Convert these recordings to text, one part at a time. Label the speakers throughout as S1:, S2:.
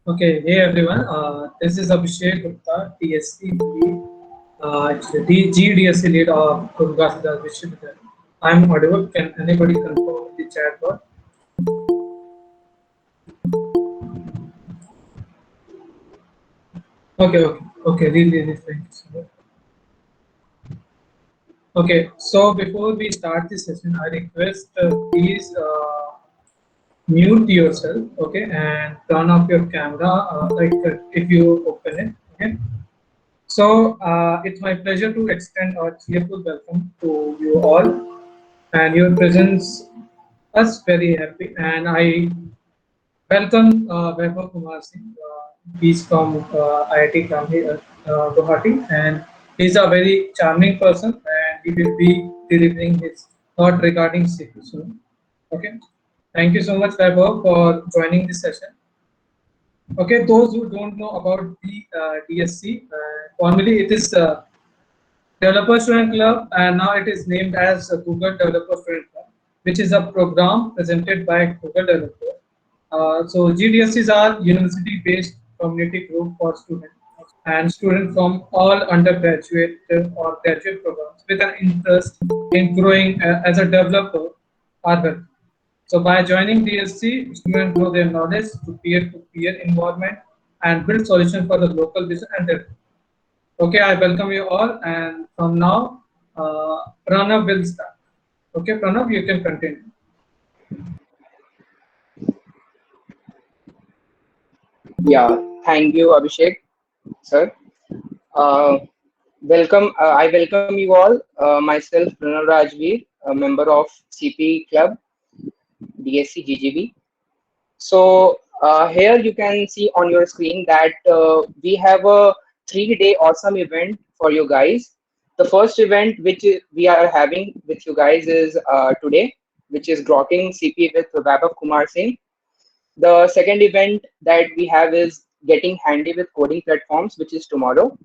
S1: Okay, hey everyone. This is Abhishek Gupta, DSC lead, GDSC lead of Durga Siddharth Vishwavidyalaya. I'm audible. Can anybody confirm in the chat box? Okay. Really, thank you so much. Okay, so before we start this session, I request please mute yourself, okay, and turn off your camera, if you open it, okay. So it's my pleasure to extend a cheerful welcome to you all, and your presence us very happy. And I welcome Vaibhav Kumar Singh. He's from IIT Guwahati, and he's a very charming person, and he will be delivering his thought regarding CP soon. Okay, thank you so much, Vaibhav, for joining this session. Okay, those who don't know about the DSC, formerly it is Developer Student Club, and now it is named as Google Developer Student Club, which is a program presented by Google Developer. So GDSCs are university-based community group for students. and students from all undergraduate or graduate programs with an interest in growing as a developer are welcome. So by joining DSC, students grow their knowledge to peer-to-peer environment and build solutions for the local business and their. Okay, I welcome you all, and from now, Pranav will start. Okay, Pranav, you can continue.
S2: Yeah, thank you, Abhishek, sir. Uh, I welcome you all. Myself, Pranav Rajveer, a member of CP Club, DSC GGB. So here you can see on your screen that we have a 3-day awesome event for you guys. The first event we are having with you guys is today, which is Grokking CP with Vaibhav Kumar Singh. The second event that we have is Getting Handy with Coding Platforms, which is tomorrow.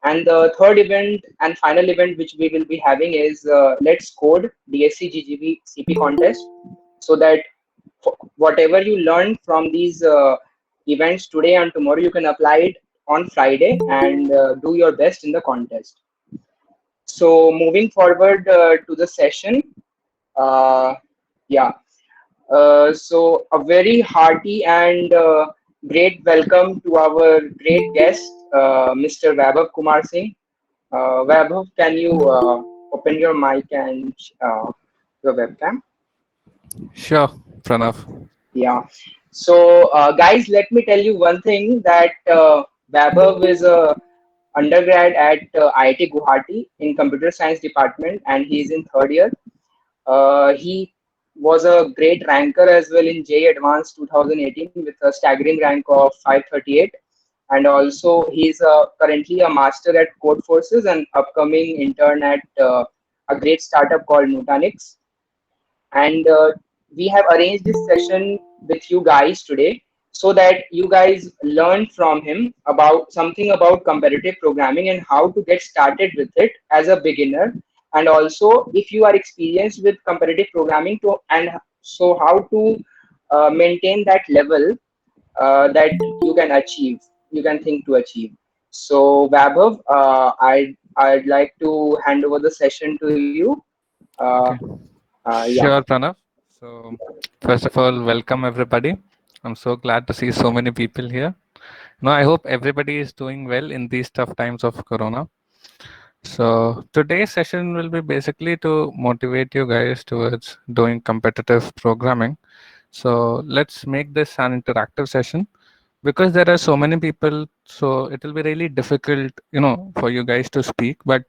S2: And the third event and final event which we will be having is Let's Code DSC GGB CP contest, so that whatever you learn from these events today and tomorrow, you can apply it on Friday and do your best in the contest. So moving forward to the session, uh, yeah. So a very hearty and great welcome to our great guest, Mr. Vaibhav Kumar Singh. Vaibhav, can you open your mic and your webcam?
S3: Sure, Pranav.
S2: Yeah. So, guys, let me tell you one thing that Vaibhav is a undergrad at IIT Guwahati in computer science department, and he is in third year. He was a great ranker as well in JEE Advanced 2018 with a staggering rank of 538. And also, he's currently a master at Code Forces and upcoming intern at a great startup called Nutanix. And we have arranged this session with you guys today so that you guys learn from him about something about competitive programming and how to get started with it as a beginner, and also if you are experienced with competitive programming to and so how to maintain that level that you can think to achieve. So Vaibhav, I'd like to hand over the session to you. uh,
S3: Okay.
S2: yeah.
S3: Sure, Pranav. So, first of all, welcome everybody. I'm so glad to see so many people here. No, I hope everybody is doing well in these tough times of Corona. So, today's session will be basically to motivate you guys towards doing competitive programming. So, let's make this an interactive session because there are so many people, so it will be really difficult, for you guys to speak. But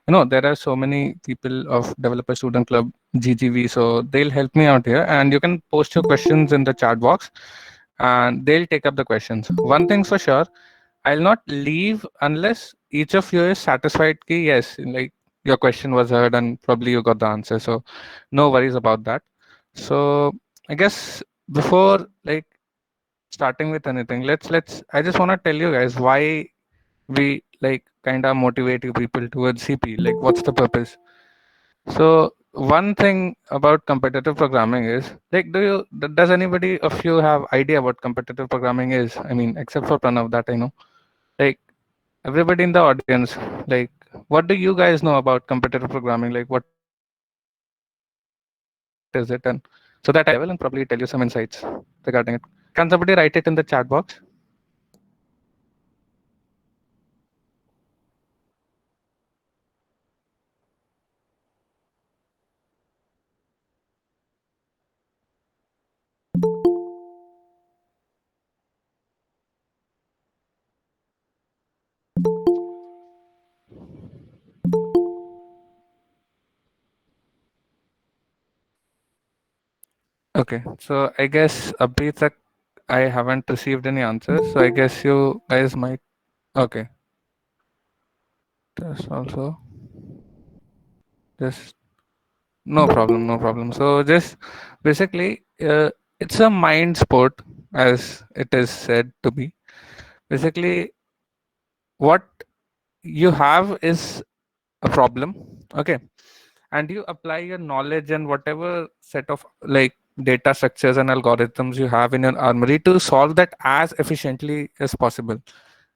S3: there are so many people of Developer Student Club GGV, so they'll help me out here, and you can post your questions in the chat box and they'll take up the questions. One thing's for sure, I'll not leave unless each of you is satisfied ki yes, like your question was heard and probably you got the answer, so no worries about that. So I guess before like starting with anything, let's I just want to tell you guys why we like kind of motivate you people towards CP, like what's the purpose. So one thing about competitive programming is like, does anybody of you have idea what competitive programming is? I mean, except for Pranav, that I know. Like everybody in the audience, like what do you guys know about competitive programming? Like what is it? And so that I can give you some insights regarding it. Can somebody write it in the chat box? Okay, so I guess abhi tak I haven't received any answers. So I guess you guys might. Okay, this also just no problem, no problem. So just basically, it's a mind sport, as it is said to be. Basically, what you have is a problem, okay, and you apply your knowledge and whatever set of like data structures and algorithms you have in your armory to solve that as efficiently as possible.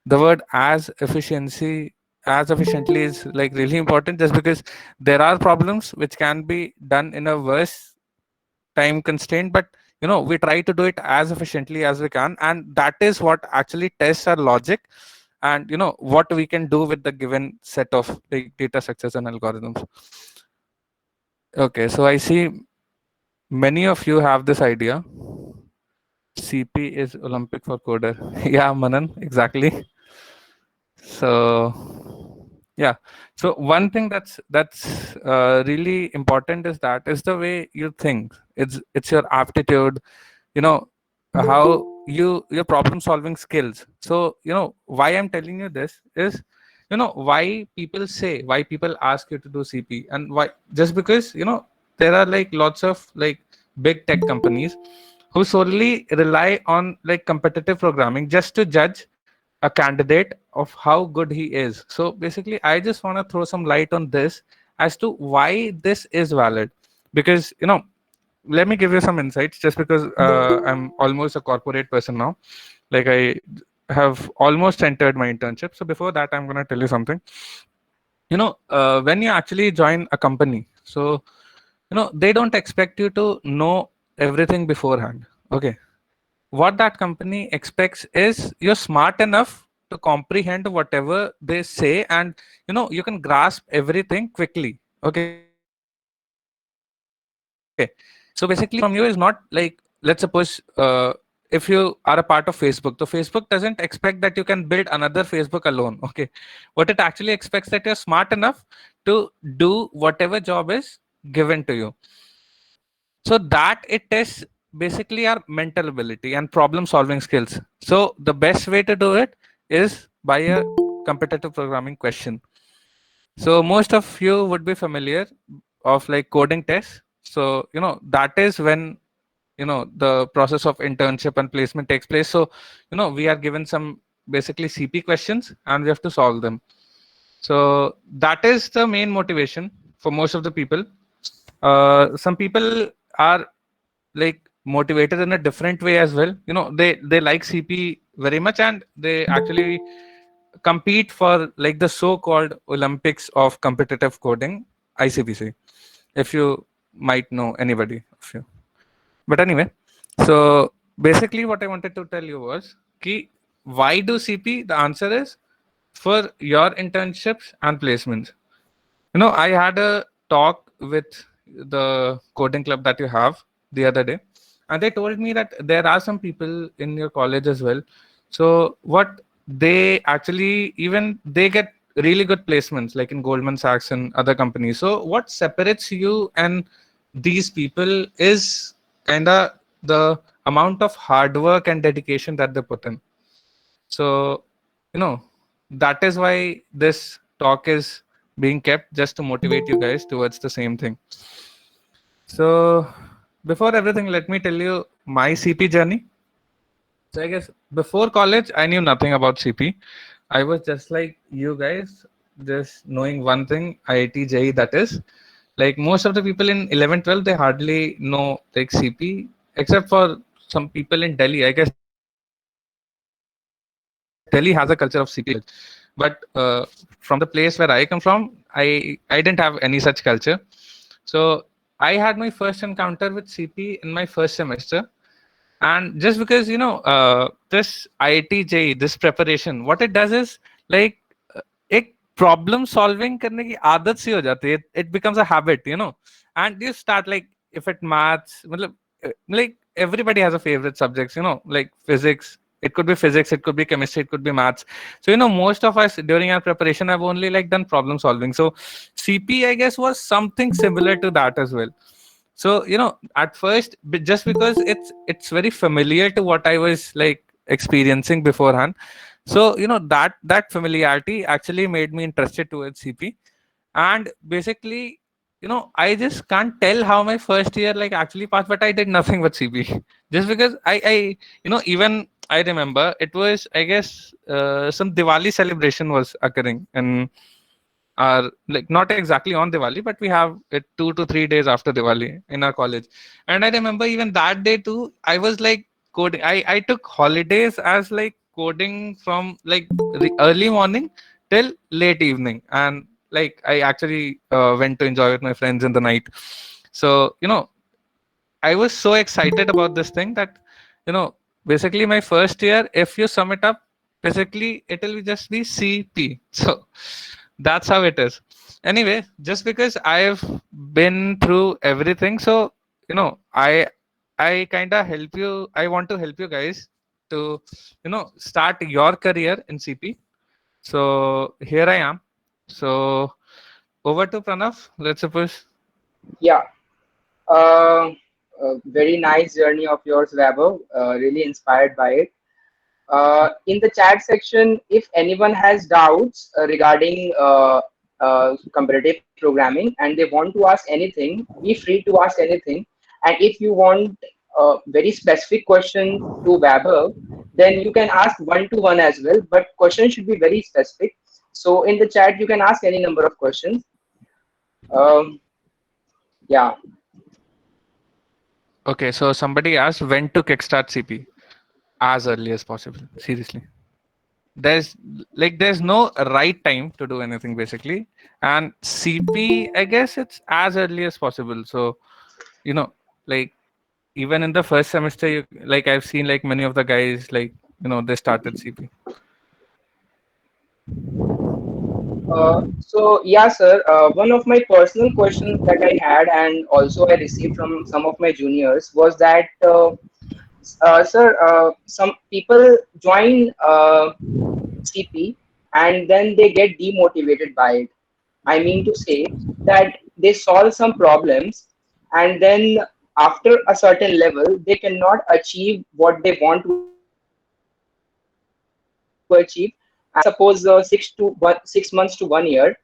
S3: the word as efficiently is like really important, just because there are problems which can be done in a worse time constraint, but we try to do it as efficiently as we can, and that is what actually tests our logic, and what we can do with the given set of like data structures and algorithms. Okay, so I see many of you have this idea, CP is Olympic for coder. Yeah, Manan, exactly. So yeah, so one thing that's really important is the way you think. It's your aptitude, you know how your problem solving skills. So why I'm telling you this is, why people ask you to do CP, and why, just because there are like lots of like big tech companies who solely rely on like competitive programming just to judge a candidate of how good he is. So basically, I just want to throw some light on this as to why this is valid, because let me give you some insights, just because I'm almost a corporate person now. Like, I have almost entered my internship. So before that, I'm going to tell you something. When you actually join a company, so they don't expect you to know everything beforehand. Okay, what that company expects is you're smart enough to comprehend whatever they say, and you can grasp everything quickly. Okay, so basically what they expect from you is not like, let's suppose if you are a part of Facebook, so Facebook doesn't expect that you can build another Facebook alone. Okay, what it actually expects that you're smart enough to do whatever job is given to you, so that it tests basically our mental ability and problem solving skills. So the best way to do it is by a competitive programming question. So most of you would be familiar of like coding tests. So that is when the process of internship and placement takes place. So we are given some basically CP questions and we have to solve them. So that is the main motivation for most of the people. Some people are like motivated in a different way as well. They like CP very much, and they actually compete for like the so-called Olympics of competitive coding, ICPC, if you might know anybody of you. But anyway, so basically what I wanted to tell you was ki, why do CP? The answer is for your internships and placements. I had a talk with the coding club that you have the other day, and they told me that there are some people in your college as well. So what they actually, even they get really good placements like in Goldman Sachs and other companies. So what separates you and these people is kind of the amount of hard work and dedication that they put in. So, that is why this talk is being kept, just to motivate you guys towards the same thing. So, before everything, let me tell you my CP journey. So, I guess before college, I knew nothing about CP. I was just like you guys, just knowing one thing, IIT JEE, that is. Like most of the people in 11, 12, they hardly know like CP, except for some people in Delhi. I guess Delhi has a culture of CP as well. But from the place where I come from, I didn't have any such culture. So I had my first encounter with CP in my first semester. And just because this IIT JEE, this preparation, what it does is like एक problem solving करने की आदत सी हो जाती है. It becomes a habit, and you start like, if it maths, मतलब like everybody has a favorite subjects, like physics. It could be physics, it could be chemistry, it could be maths. So most of us during our preparation have only like done problem solving. So CP, I guess, was something similar to that as well. So at first, just because it's very familiar to what I was like experiencing beforehand, so that familiarity actually made me interested towards CP. And basically, I just can't tell how my first year like actually passed, but I did nothing but CP. Just because I even I remember it was, I guess, some Diwali celebration was occurring, and are like not exactly on Diwali, but we have it 2 to 3 days after Diwali in our college. And I remember even that day too, I was like coding. I took holidays as like coding from like early morning till late evening, and like I actually went to enjoy with my friends in the night. So I was so excited about this thing that, basically my first year, if you sum it up, basically it will just be CP. So that's how it is. Anyway, just because I've been through everything, so I kind of help you. I want to help you guys to start your career in CP. So here I am. So over to Pranav. Let's suppose.
S2: Yeah. Uh, very nice journey of yours, Vaibhav. Really inspired by it. In the chat section, if anyone has doubts regarding comparative programming and they want to ask anything, be free to ask anything. And if you want a very specific question to Vaibhav, then you can ask one-to-one as well. But questions should be very specific. So in the chat, you can ask any number of questions. Um, yeah.
S3: Okay, so somebody asked when to kickstart CP. As early as possible. Seriously, there's no right time to do anything basically, and CP, I guess it's as early as possible. So like even in the first semester, like I've seen like many of the guys, like they started CP.
S2: So yeah, sir. One of my personal questions that I had, and also I received from some of my juniors, was that, sir, some people join CP and then they get demotivated by it. I mean to say that they solve some problems, and then after a certain level, they cannot achieve what they want to achieve. And suppose 6 months to 1 year,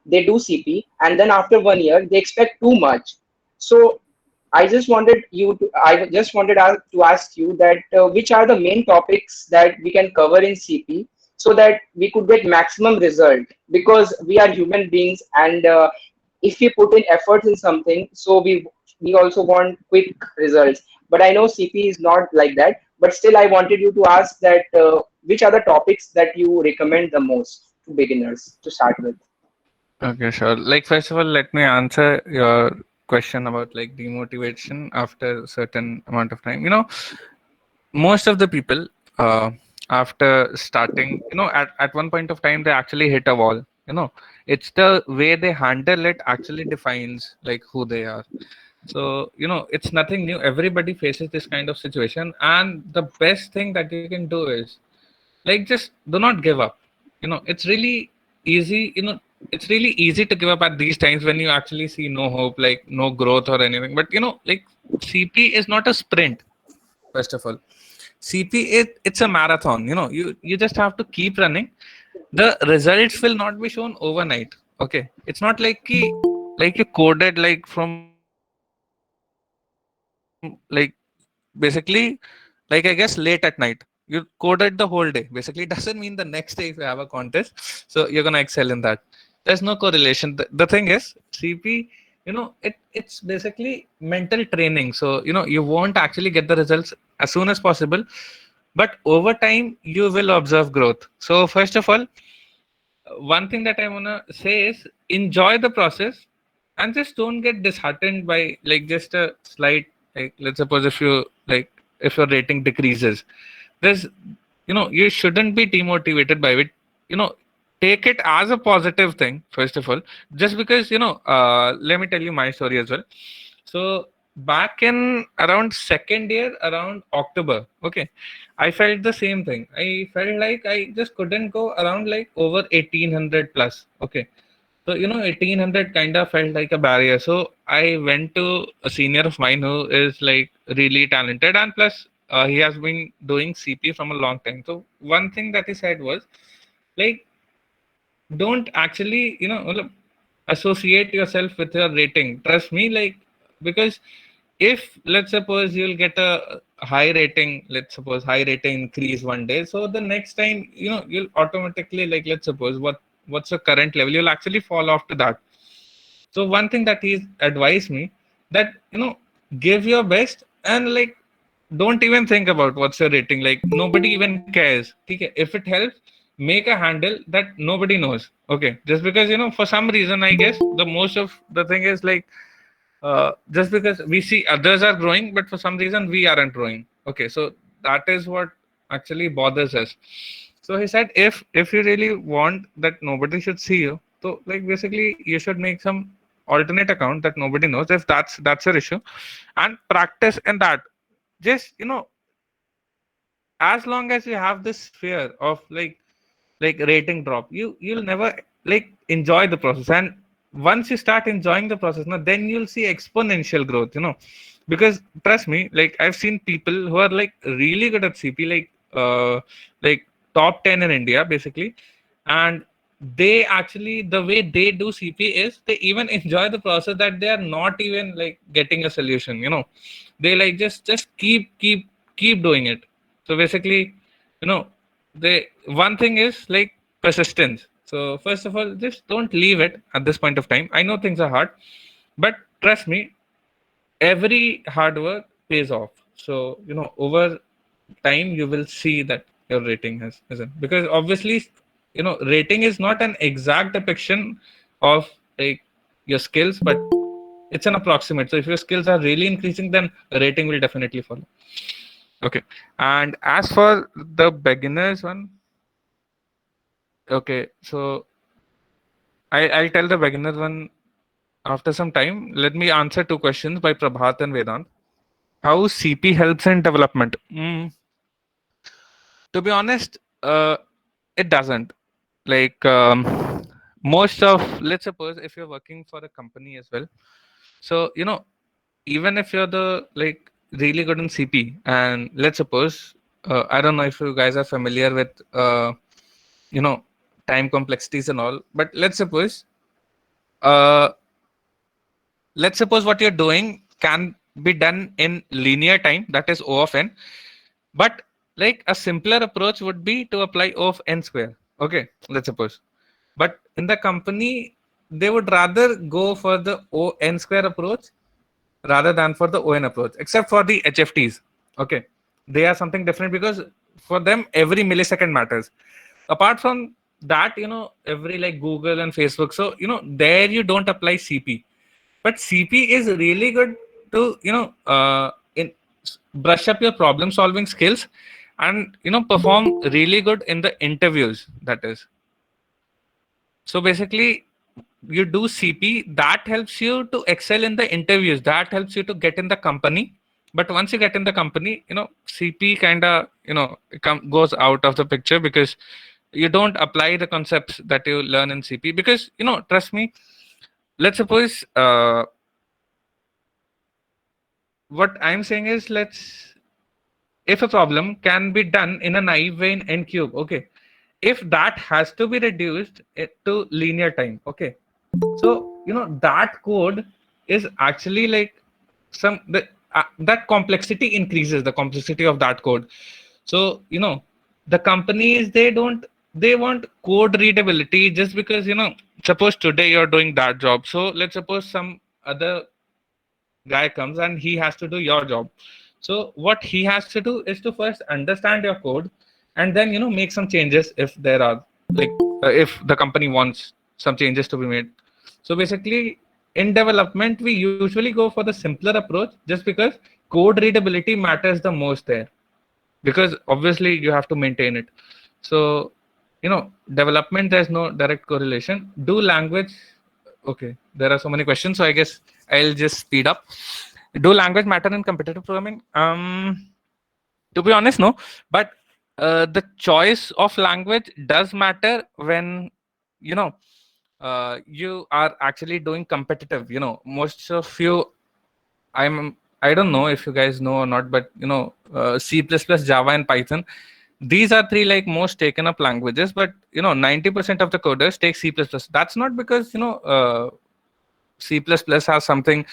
S2: they do CP, and then after 1 year, they expect too much. So I just wanted to ask you that which are the main topics that we can cover in CP so that we could get maximum result, because we are human beings, and if we put in efforts in something, so we also want quick results. But I know CP is not like that. But still, I wanted you to ask that which are the topics that you recommend the most to beginners to start with.
S3: Okay, sure. Like first of all, let me answer your question about like demotivation after a certain amount of time. Most of the people, after starting, at one point of time they actually hit a wall. It's the way they handle it actually defines like who they are. So it's nothing new. Everybody faces this kind of situation, and the best thing that you can do is like just do not give up. It's really easy. It's really easy to give up at these times when you actually see no hope, like no growth or anything. But like CP is not a sprint. First of all, CP it's a marathon. You just have to keep running. The results will not be shown overnight. Okay, it's not like you coded like from like basically like I guess late at night. You coded the whole day. Basically, it doesn't mean the next day if you have a contest, so you're gonna excel in that. There's no correlation. The thing is, CP, it's basically mental training. So you won't actually get the results as soon as possible, but over time you will observe growth. So first of all, one thing that I wanna say is enjoy the process and just don't get disheartened by like just a slight, like let's suppose if your rating decreases, there's you shouldn't be demotivated by it. Take it as a positive thing first of all, just because let me tell you my story as well. So back in around second year, around October, okay, I felt the same thing. I felt like I just couldn't go around like over 1800 plus. Okay. So 1800 kind of felt like a barrier. So I went to a senior of mine who is like really talented, and plus he has been doing CP from a long time. So one thing that he said was like, don't actually associate yourself with your rating. Trust me, like, because if let's suppose you'll get a high rating, let's suppose high rating increase one day, so the next time you'll automatically, like, let's suppose what's your current level, you'll actually fall off to that. So one thing that he's advised me, that give your best, and like don't even think about what's your rating. Like nobody even cares. Okay, if it helps, make a handle that nobody knows. Okay, just because for some reason, I guess the most of the thing is like just because we see others are growing, but for some reason we aren't growing. Okay, so that is what actually bothers us. So he said, if you really want that nobody should see you, so like basically you should make some alternate account that nobody knows, if that's your issue, and practice in that. Just as long as you have this fear of like rating drop, you'll never like enjoy the process. And once you start enjoying the process, now then you'll see exponential growth, because trust me, like I've seen people who are like really good at CP, like top 10 in India basically. And they actually, the way they do CP is they even enjoy the process, that they are not even like getting a solution, they like just keep doing it. So basically, you know they one thing is like persistence. So first of all, just don't leave it at this point of time. I know things are hard, but trust me, every hard work pays off. So over time you will see that your rating has risen, because obviously rating is not an exact depiction of like your skills, but it's an approximate. So if your skills are really increasing, then rating will definitely follow. Okay. And as for the beginners one, okay, so I'll tell the beginners one after some time. Let me answer two questions by Prabhat and Vedant. How CP helps in development? To be honest, it doesn't. Like most of, let's suppose if you're working for a company as well. So even if you're the like really good in CP, and let's suppose I don't know if you guys are familiar with you know time complexities and all, but uh, let's suppose what you're doing can be done in linear time, that is O of n. But like a simpler approach would be to apply O of n square. Okay, let's suppose. But in the company, they would rather go for the O n square approach rather than for the ON approach, except for the HFTs. Okay, they are something different, because for them every millisecond matters. Apart from that, every like Google and Facebook, so there you don't apply CP. But CP is really good to in brush up your problem solving skills, and perform really good in the interviews, that is. So basically, you do CP, that helps you to excel in the interviews, that helps you to get in the company. But once you get in the company, CP kind of goes out of the picture, because you don't apply the concepts that you learn in CP. Because trust me, let's suppose what I'm saying is, if a problem can be done in a naive way in n cube, okay, if that has to be reduced to linear time, okay, so that code is actually like that complexity increases the complexity of that code. So the companies, they want code readability, just because suppose today you're doing that job, so let's suppose some other guy comes and he has to do your job. So what he has to do is to first understand your code, and then make some changes if there are like if the company wants some changes to be made. So basically, in development, we usually go for the simpler approach, just because code readability matters the most there, because obviously you have to maintain it. So development, there's no direct correlation. Do language, okay, there are so many questions, so I guess I'll just speed up. Do language matter in competitive programming? To be honest, no. But the choice of language does matter when you are actually doing competitive. Most of you, I don't know if you guys know or not, but C++, Java, and Python, these are three like most taken up languages. But 90% of the coders take C++. That's not because C++ has something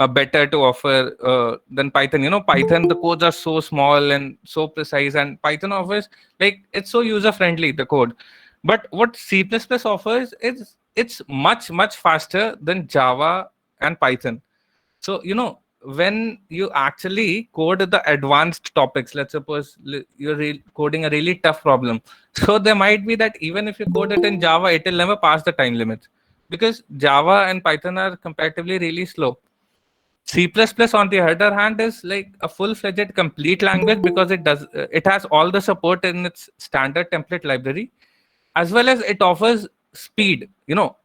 S3: better to offer than Python. Python, the codes are so small and so precise, and Python offers like it's so user friendly, the code. But what C++ offers is it's much faster than Java and Python. So when you actually code the advanced topics, let's suppose you're coding a really tough problem, so there might be that even if you code it in Java, it will never pass the time limits, because Java and Python are comparatively really slow. C++ on the other hand is like a full-fledged complete language, because it has all the support in its standard template library, as well as it offers speed.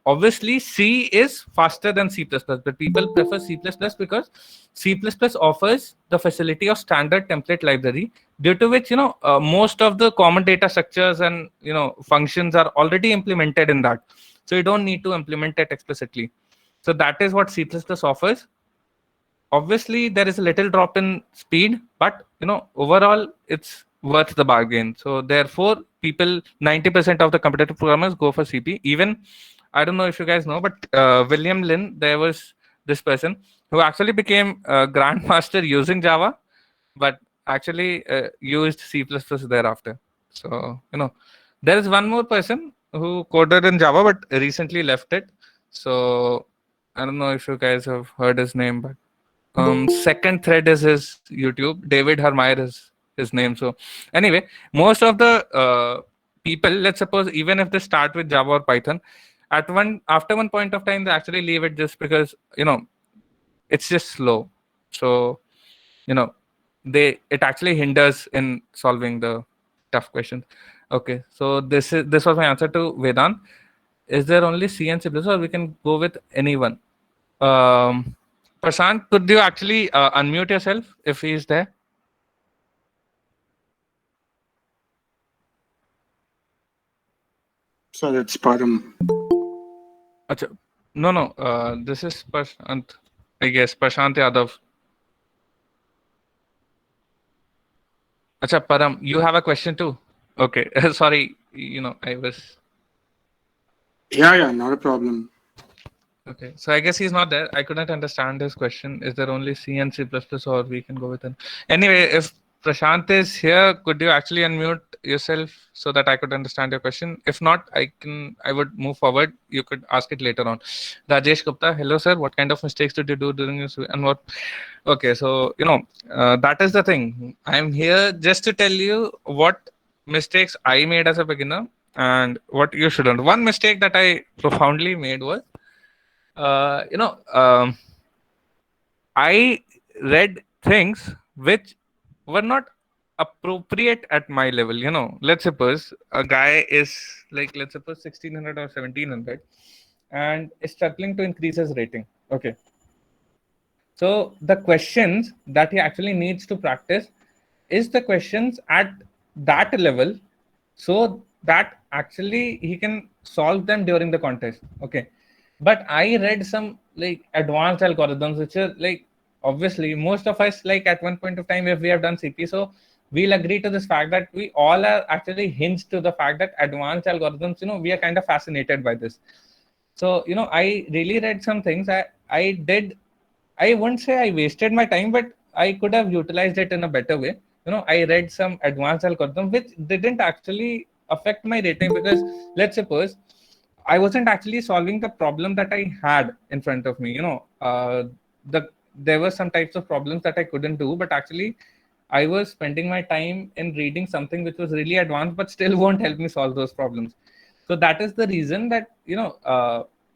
S3: Obviously C is faster than C++, but people prefer C++ because C++ offers the facility of standard template library, due to which most of the common data structures and functions are already implemented in that, so you don't need to implement it explicitly. So that is what C++ offers. Obviously there is a little drop in speed, but overall it's worth the bargain. So therefore people, 90% of the competitive programmers go for CP. Even, I don't know if you guys know, but William Lin, there was this person who actually became a grandmaster using Java, but actually used C++ thereafter. So there is one more person who coded in Java but recently left it. So I don't know if you guys have heard his name, but second thread is his YouTube. David Hermeyer is his name. So anyway, most of the people, let's suppose even if they start with Java or Python, after one point of time they actually leave it, just because it's just slow. So it actually hinders in solving the tough questions. Okay, so this was my answer to Vedant. Is there only C and C++, or we can go with anyone? Um, Prashant, could you actually unmute yourself if he is there?
S4: So that's Param.
S3: Acha, no. This is Prashant. I guess Prashant Yadav. Acha, Param, you have a question too. Okay, sorry. I was.
S4: Yeah, not a problem.
S3: Okay, so I guess he's not there. I couldn't understand his question. Is there only C and C++, or we can go with an? Anyway, if Prashant is here, could you actually unmute yourself so that I could understand your question? If not, I would move forward. You could ask it later on. Rajesh Gupta, hello sir. What kind of mistakes did you do during this, and what? Okay, so that is the thing. I'm here just to tell you what mistakes I made as a beginner and what you shouldn't. One mistake that I profoundly made was uh, you know, um, I read things which were not appropriate at my level. Let's suppose a guy is like, let's suppose 1600 or 1700 and is struggling to increase his rating. Okay. So the questions that he actually needs to practice is the questions at that level, so that actually he can solve them during the contest. Okay. But I read some like advanced algorithms which are like, obviously most of us, like at one point of time, if we have done CP, so we'll agree to this fact that we all are actually hinged to the fact that advanced algorithms, we are kind of fascinated by this. So I really read some things. I wouldn't say I wasted my time, but I could have utilized it in a better way. I read some advanced algorithm which didn't actually affect my rating, because let's suppose I wasn't actually solving the problem that I had in front of me. There were some types of problems that I couldn't do, but actually I was spending my time in reading something which was really advanced, but still won't help me solve those problems. So that is the reason that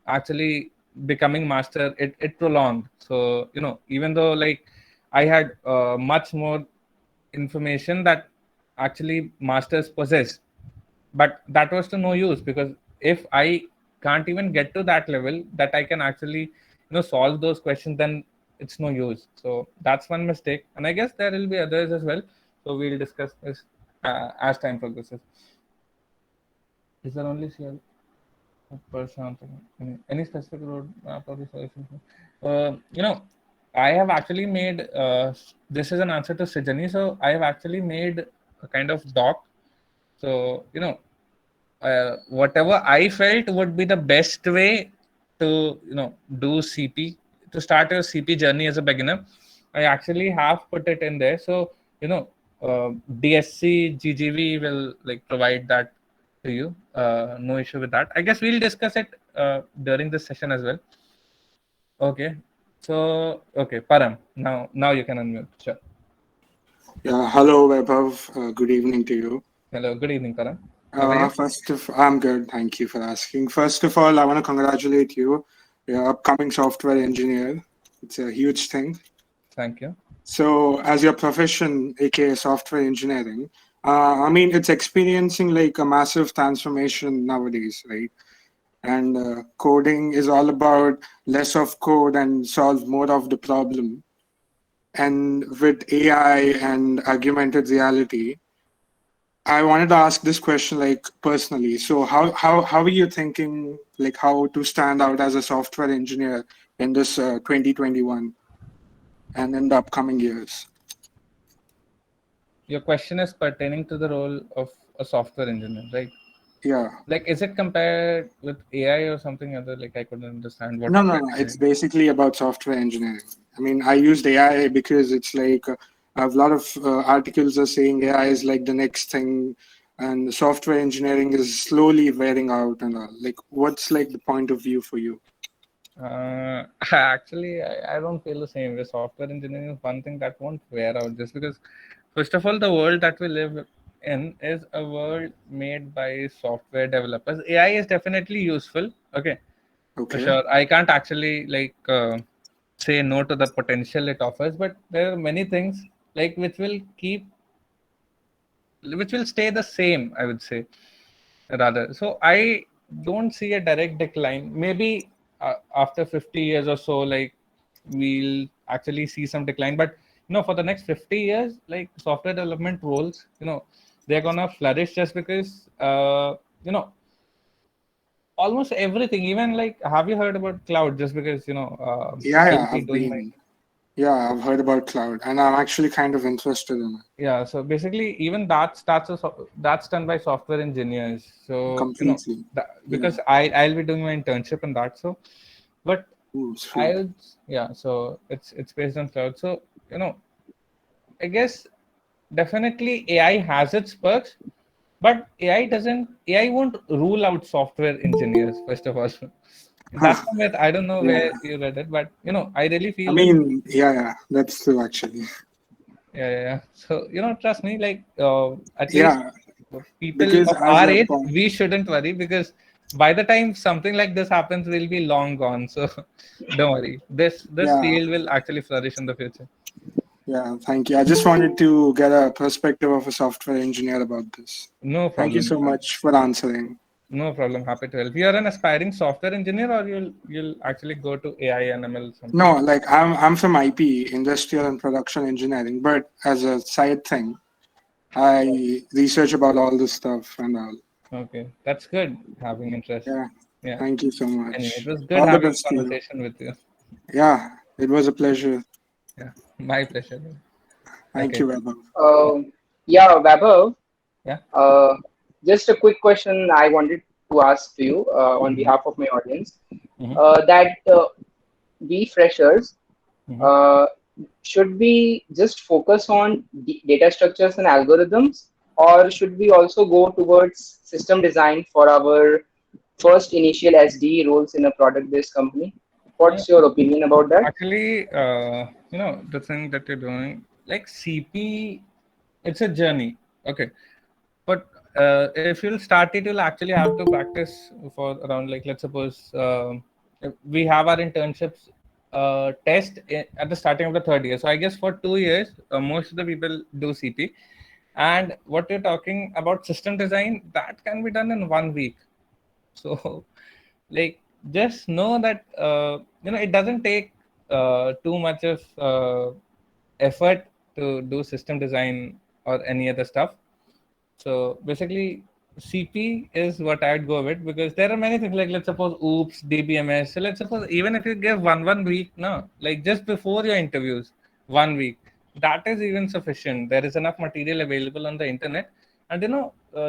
S3: actually becoming master, it prolonged. So even though like I had much more information that actually masters possess, but that was to no use, because if I can't even get to that level that I can actually solve those questions, then it's no use. So that's one mistake, and I guess there will be others as well. So we'll discuss this as time progresses. Is there only CL per something? Any specific roadmap or the solution? I have actually made this is an answer to Srijani. So I have actually made a kind of doc. So whatever I felt would be the best way to do CP, to start your CP journey as a beginner. I actually have put it in there. So DSC GGV will like provide that to you. No issue with that. I guess we'll discuss it during this session as well. Okay. So okay, Param. Now you can unmute. Sure.
S4: Yeah, hello, Vaibhav. Good evening to you.
S3: Hello. Good evening, Param. How are you?
S4: I'm good. Thank you for asking. First of all, I want to congratulate you, your upcoming software engineer. It's a huge thing.
S3: Thank you.
S4: So, as your profession, aka software engineering, I mean, it's experiencing like a massive transformation nowadays, right? And coding is all about less of code and solve more of the problem. And with AI and augmented reality, I wanted to ask this question like personally. So how are you thinking like how to stand out as a software engineer in this 2021 and in the upcoming years?
S3: Your question is pertaining to the role of a software engineer, right?
S4: Yeah.
S3: Like, is it compared with AI or something other? Like, I couldn't understand what.
S4: No. It's basically about software engineering. I mean, I used AI because it's like a lot of articles are saying AI is like the next thing, and software engineering is slowly wearing out and all. Like, what's like the point of view for you?
S3: Actually, I don't feel the same way. Software engineering is one thing that won't wear out just because, first of all, the world that we live in is a world made by software developers. AI is definitely useful. Okay, for
S4: Okay.
S3: sure. I can't actually say no to the potential it offers, but there are many things like which will stay the same, I would say, rather. So I don't see a direct decline. Maybe after 50 years or so, like we'll actually see some decline. But for the next 50 years, like software development roles, they're gonna flourish just because almost everything. Even like, have you heard about cloud? Just because
S4: Yeah,
S3: you'll be doing my
S4: I've heard about cloud, and I'm actually kind of interested in it
S3: yeah. So basically, even that's done by software engineers. So
S4: completely. Yeah,
S3: because I'll be doing my internship in that. So, but
S4: ooh,
S3: I
S4: sweet.
S3: would yeah. So it's based on cloud. So I guess definitely AI has its perks, but AI won't rule out software engineers. First of all, that's a myth. I don't know
S4: Yeah,
S3: where you read it, but I really
S4: I
S3: feel that.
S4: mean, yeah, that's true actually.
S3: Yeah. So trust me, like at least
S4: Yeah,
S3: people
S4: because
S3: of
S4: as
S3: our
S4: a
S3: age, we shouldn't worry because by the time something like this happens, we'll be long gone. So don't worry. This
S4: yeah,
S3: field will actually flourish in the future.
S4: yeah, thank you. I just wanted to get a perspective of a software engineer about this.
S3: No
S4: Thank you
S3: problem.
S4: so much for answering.
S3: No problem. Happy to help. You're an aspiring software engineer, or you'll actually go to AI and ML something.
S4: No, like I'm from IP, industrial and production engineering, but as a side thing, I research about all this stuff and all.
S3: Okay, that's good. Having interest.
S4: Yeah,
S3: Yeah.
S4: thank you so
S3: Anyway, it
S4: much.
S3: was good
S4: All the
S3: having
S4: best
S3: a
S4: to you.
S3: conversation with you.
S4: Yeah, it was a pleasure.
S3: Yeah, my pleasure.
S4: Thank
S3: Okay.
S4: you, Vaibhav.
S2: Yeah, Vaibhav,
S3: Yeah.
S2: uh, just a quick question I wanted to ask to you on behalf of my audience.
S3: Mm-hmm.
S2: That we freshers,
S3: Mm-hmm.
S2: uh, should we just focus on data structures and algorithms, or should we also go towards system design for our first initial SD roles in a product-based company? What's your opinion about that?
S3: Actually, the thing that you're doing, like CP, it's a journey. Okay. But if you'll start it, you'll actually have to practice for around, like, let's suppose we have our internships test at the starting of the third year. So I guess for 2 years, most of the people do CP. And what you're talking about system design, that can be done in 1 week. So like, just know that it doesn't take too much of effort to do system design or any other stuff. So basically, CP is what I'd go with, because there are many things, like, let's suppose OOPS, DBMS. So let's suppose even if you give one week, no, like just before your interviews, 1 week, that is even sufficient. There is enough material available on the internet, and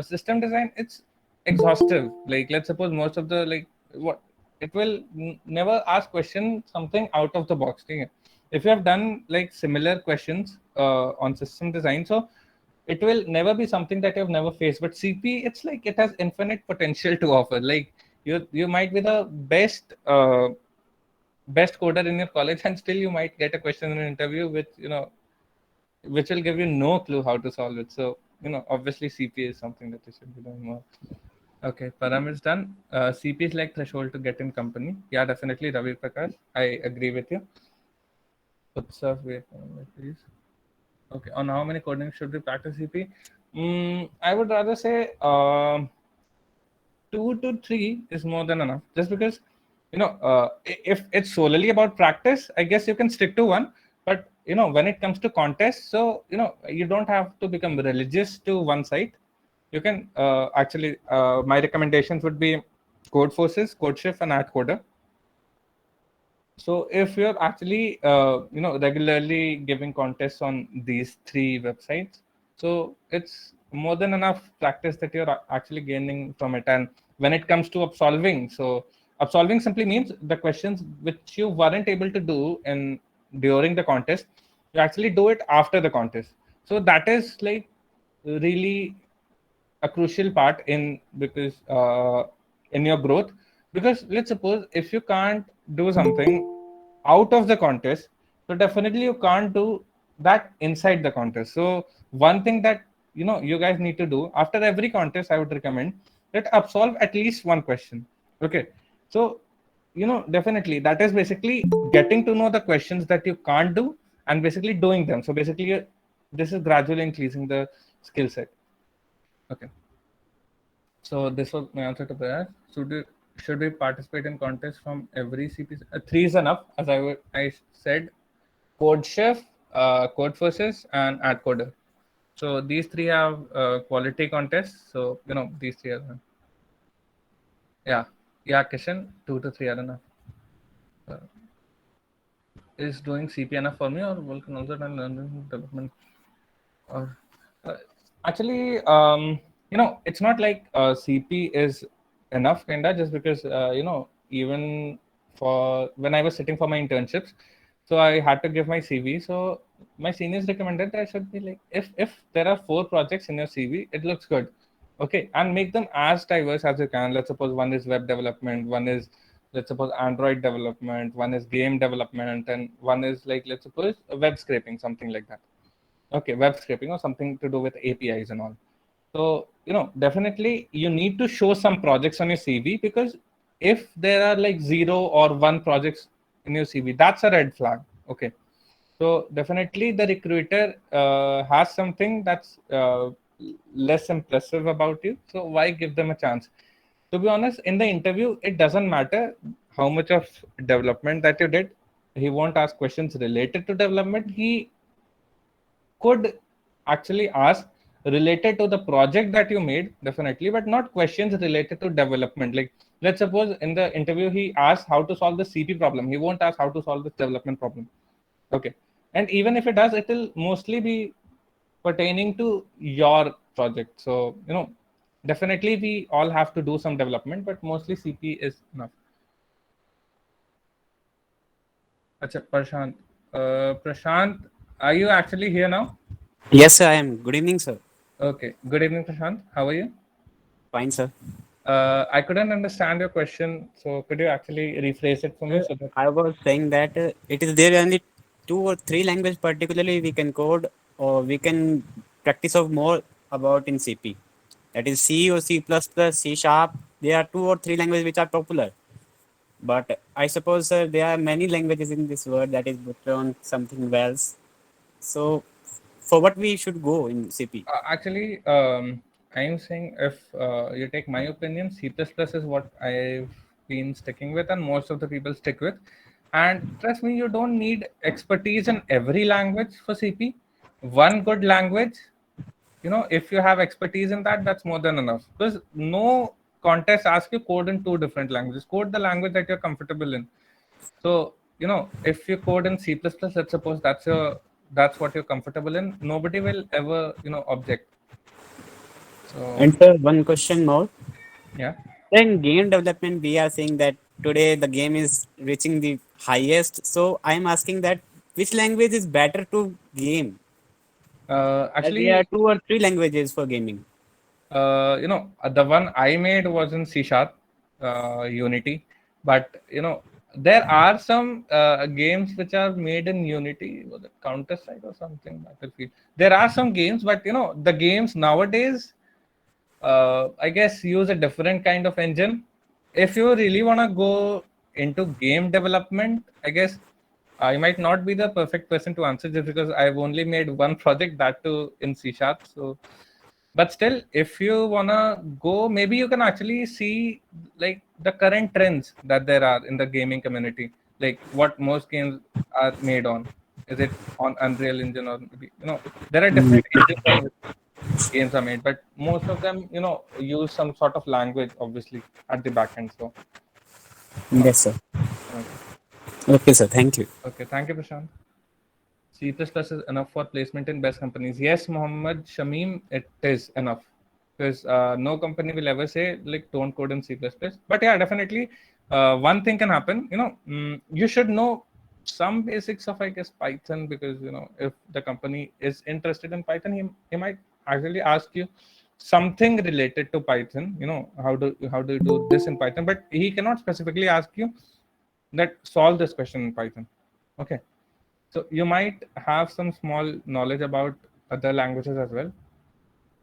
S3: system design, it's exhaustive. Like, let's suppose most of the, like, what it will never ask question something out of the box thing. If you have done like similar questions on system design, so it will never be something that you've never faced. But CP, it's like it has infinite potential to offer. Like, you might be the best best coder in your college, and still you might get a question in an interview which will give you no clue how to solve it. So obviously CP is something that you should be doing more. Okay, Param is done. CP is like threshold to get in company. Yeah, definitely, Ravi Prakash. I agree with you. Utsav, wait, please. Okay, on how many coding should we practice CP? I would rather say 2 to 3 is more than enough. Just because, if it's solely about practice, I guess you can stick to one. But when it comes to contests, so you don't have to become religious to one side. You can actually, my recommendations would be Codeforces, CodeShift, and AdCoder. So if you're actually regularly giving contests on these 3 websites, so it's more than enough practice that you're actually gaining from it. And when it comes to absolving, so absolving simply means the questions which you weren't able to do in during the contest, you actually do it after the contest. So that is like really a crucial part in because in your growth. Because let's suppose if you can't do something out of the contest, so definitely you can't do that inside the contest. So one thing that you guys need to do after every contest, I would recommend that absolve at least one question. Okay, so definitely that is basically getting to know the questions that you can't do and basically doing them. So basically this is gradually increasing the skill set. Okay. So this was my answer to that. Should we participate in contests from every CP? 3 is enough, as I said. CodeChef, Codeforces, and AdCoder. So these 3 have quality contests. So these 3 are yeah, Kishan, 2 to 3 are enough. Is doing CP enough for me, or will can also done learning development? Or actually, it's not like CP is enough, kinda, just because even for when I was sitting for my internships, so I had to give my CV. So my seniors recommended that I should be like, if there are 4 projects in your CV, it looks good. Okay, and make them as diverse as you can. Let's suppose one is web development, one is, let's suppose, Android development, one is game development, and one is like, let's suppose, web scraping, something like that. Okay, web scraping or something to do with APIs and all. So definitely you need to show some projects on your CV, because if there are like 0 or 1 projects in your CV, that's a red flag. Okay, so definitely the recruiter has something that's less impressive about you, so why give them a chance? To be honest, in the interview it doesn't matter how much of development that you did. He won't ask questions related to development. He could actually ask related to the project that you made, definitely, but not questions related to development. Like, let's suppose in the interview he asks how to solve the CP problem, he won't ask how to solve this development problem. Okay, and even if it does, it will mostly be pertaining to your project. So definitely we all have to do some development, but mostly CP is enough. Acha, Prashant, are you actually here now?
S5: Yes, sir, I am. Good evening, sir.
S3: Okay, good evening, Prashant. How are you?
S5: Fine, sir.
S3: I couldn't understand your question, so could you actually rephrase it for me? So that
S5: I was saying that it is there only 2 or 3 languages particularly we can code or we can practice of more about in CP. That is C or C++, C Sharp. There are 2 or 3 languages which are popular. But I suppose, sir, there are many languages in this world that is better on something else. So for what we should go in CP?
S3: actually, I'm saying if you take my opinion, C++ is what I've been sticking with, and most of the people stick with. And trust me, you don't need expertise in every language for CP. One good language, if you have expertise in that, that's more than enough. Because no contest asks you code in 2 different languages. Code the language that you're comfortable in. So if you code in C++, let's suppose that's what you're comfortable in, nobody will ever object. So
S5: And sir, one question more.
S3: yeah.
S5: In game development, we are saying that today the game is reaching the highest. So I'm asking that which language is better to game? As there are
S3: Actually,
S5: 2 or 3 languages for gaming.
S3: the one I made was in C Sharp, Unity, but there are some games which are made in Unity, was it Counter Strike or something, Battlefield. There are some games, but the games nowadays, I guess, use a different kind of engine. If you really want to go into game development, I guess I might not be the perfect person to answer, just because I've only made one project, that too in C Sharp. So, but still, if you wanna go, maybe you can actually see like the current trends that there are in the gaming community, like what most games are made on. Is it on Unreal Engine, or maybe there are different engines on which games are made, but most of them use some sort of language, obviously, at the back end. So
S5: Yes, sir.
S3: okay,
S5: Okay, sir. Thank you.
S3: okay, thank you, Prashant. C++ is enough for placement in best companies. Yes, Mohammed Shamim, it is enough, because no company will ever say like don't code in C++. But yeah, definitely, one thing can happen. You should know some basics of, I guess, Python, because if the company is interested in Python, he might actually ask you something related to Python. How do you do this in Python? But he cannot specifically ask you that solve this question in Python. Okay. So you might have some small knowledge about other languages as well,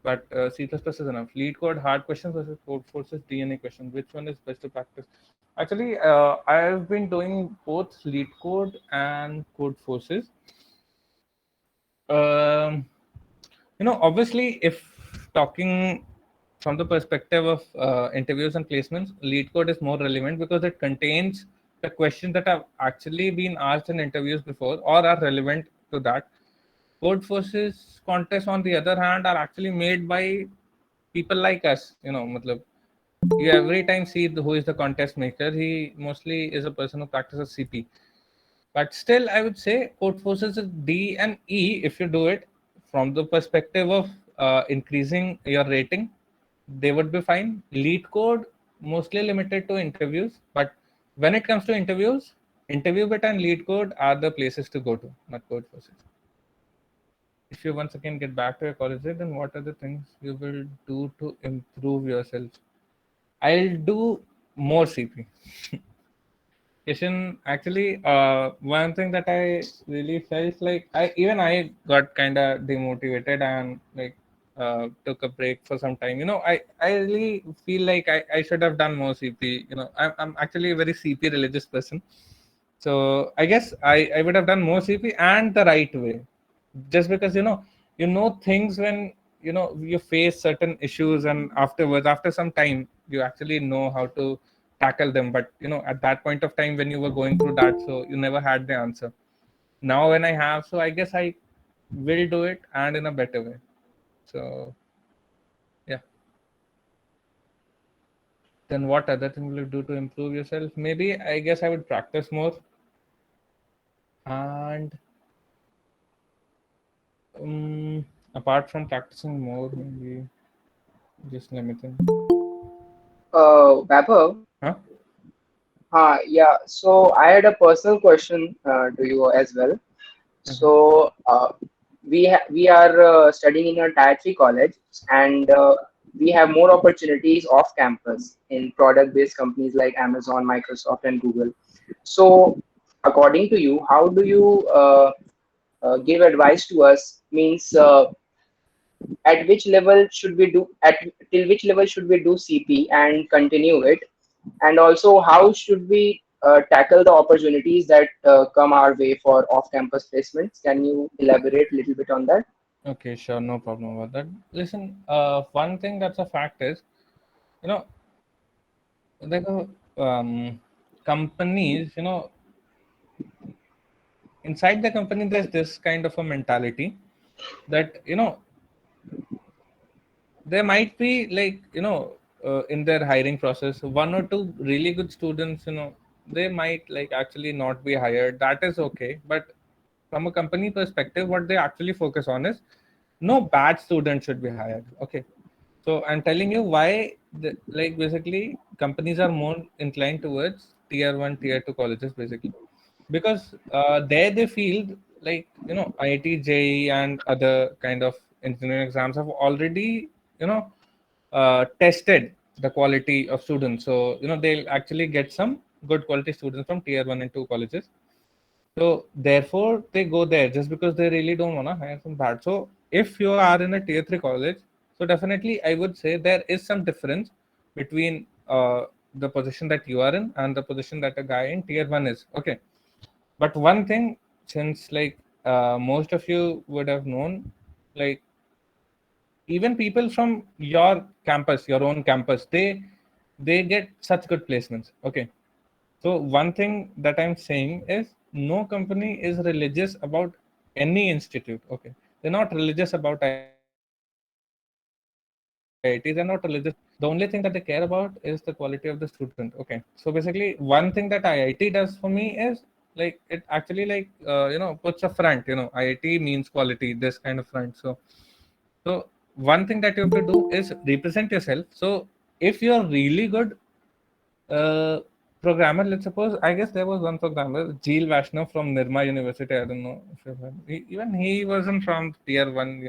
S3: but C++ is enough. Lead code, hard questions versus code forces, DNA questions. Which one is best to practice? Actually, I've been doing both lead code and code forces. Um, Obviously, if talking from the perspective of interviews and placements, lead code is more relevant because it contains the questions that have actually been asked in interviews before or are relevant to that. Code forces contests, on the other hand, are actually made by people like us. Matlab, you every time see who is the contest maker. He mostly is a person who practices CP. But still, I would say code forces is D and E if you do it from the perspective of increasing your rating. They would be fine. Lead code mostly limited to interviews, but when it comes to interviews, interview bit and lead code are the places to go to, not code forces. If you once again get back to your college, then what are the things you will do to improve yourself? I'll do more CP. Kishan, actually, one thing that I really felt like I got kind of demotivated and like took a break for some time. I really feel like I should have done more CP. I'm actually a very CP religious person, so I guess I would have done more CP and the right way, just because things when you face certain issues, and afterwards, after some time, you actually know how to tackle them. But at that point of time when you were going through that, so you never had the answer. Now when I have, so I guess I will do it, and in a better way. So yeah. Then what other thing will you do to improve yourself? Maybe I guess I would practice more, and apart from practicing more, maybe just let me think.
S2: Vaibhav,
S3: Huh?
S2: yeah. So I had a personal question to you as well. So we are studying in a Tier 3 college, and we have more opportunities off campus in product-based companies like Amazon, Microsoft, and Google. So, according to you, how do you give advice to us? Means at which level should we do at till which level should we do CP and continue it, and also how should we tackle the opportunities that come our way for off-campus placements? Can you elaborate a little bit on that?
S3: Okay, sure, no problem about that. Listen, one thing that's a fact is, you know, like companies, inside the company, there's this kind of a mentality that, there might be like, in their hiring process, one or two really good students, they might like actually not be hired. That is okay. But from a company perspective, what they actually focus on is no bad student should be hired. Okay. So I'm telling you why, like basically companies are more inclined towards tier one, tier two colleges, basically, because there they feel like IIT, JEE, and other kind of engineering exams have already tested the quality of students. So they'll actually get some good quality students from tier 1 and 2 colleges. So therefore, they go there just because they really don't want to hire some bad. So if you are in a tier 3 college, so definitely I would say there is some difference between the position that you are in and the position that a guy in tier 1 is. Okay. But one thing, since like most of you would have known, like even people from your campus, your own campus, they get such good placements. Okay. So one thing that I'm saying is no company is religious about any institute. Okay. They're not religious about IIT. They're not religious. The only thing that they care about is the quality of the student. Okay. So basically, one thing that IIT does for me is like it actually puts a front. IIT means quality, this kind of front. So one thing that you have to do is represent yourself. So if you're really good programmer, let's suppose, I guess there was one programmer, Jeel Vaishnav from Nirma University. I don't know if you've heard. Even he wasn't from tier 1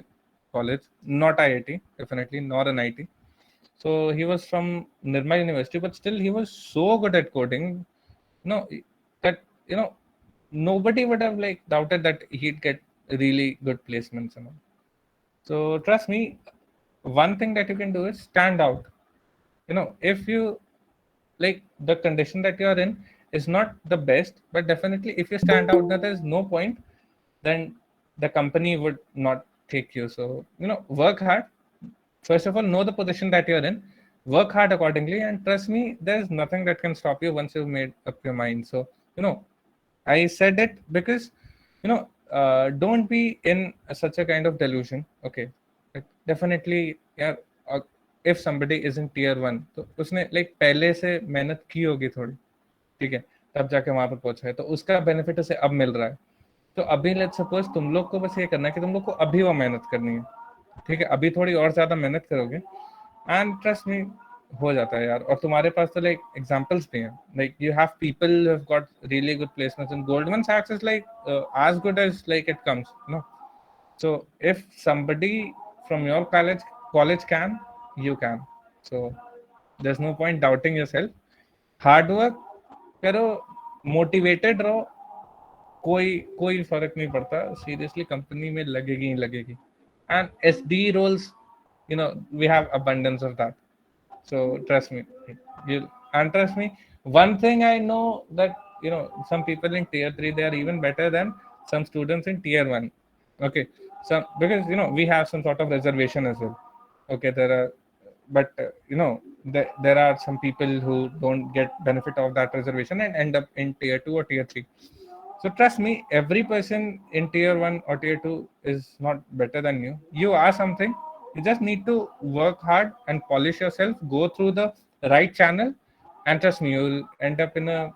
S3: college, not IIT, definitely not an IT. So he was from Nirma University, but still he was so good at coding, that nobody would have like doubted that he'd get really good placements and all. So trust me, one thing that you can do is stand out. If you like the condition that you are in is not the best, but definitely if you stand out, that there's no point, then the company would not take you. So work hard. First of all, know the position that you're in, work hard accordingly, and trust me, there's nothing that can stop you once you've made up your mind. So I said it because don't be in such a kind of delusion. Okay. But definitely, yeah, if somebody is in tier 1, तो उसने like पहले से मेहनत की होगी थोड़ी, ठीक है, तब जाके वहां पर पहुंचा है, तो उसका बेनिफिट उसे अब मिल रहा है. तो अभी लेट्स सपोज तुम लोग को बस ये करना है कि तुम लोग को अभी वो मेहनत करनी है, ठीक है, अभी थोड़ी और ज्यादा मेहनत करोगे एंड ट्रस्ट मी, हो जाता है यार. और तुम्हारे पास तो लाइक एग्जांपल्स भी हैं, like you have people who have got really good placements in Goldman सैक्स is like as good as like it comes, no. So if somebody from your college can, you can. So there's no point doubting yourself. Hard work करो, motivated रहो, कोई कोई फर्क नहीं पड़ता, seriously company में लगेगी ही लगेगी. And SD roles, we have abundance of that. So trust me, you and trust me, one thing I know, that some people in tier 3, they are even better than some students in tier 1. Okay. So because we have some sort of reservation as well. Okay. There are, but there are some people who don't get benefit of that reservation and end up in tier 2 or tier 3. So trust me, every person in tier 1 or tier 2 is not better than you. You are something. You just need to work hard and polish yourself, go through the right channel, and trust me, you'll end up in a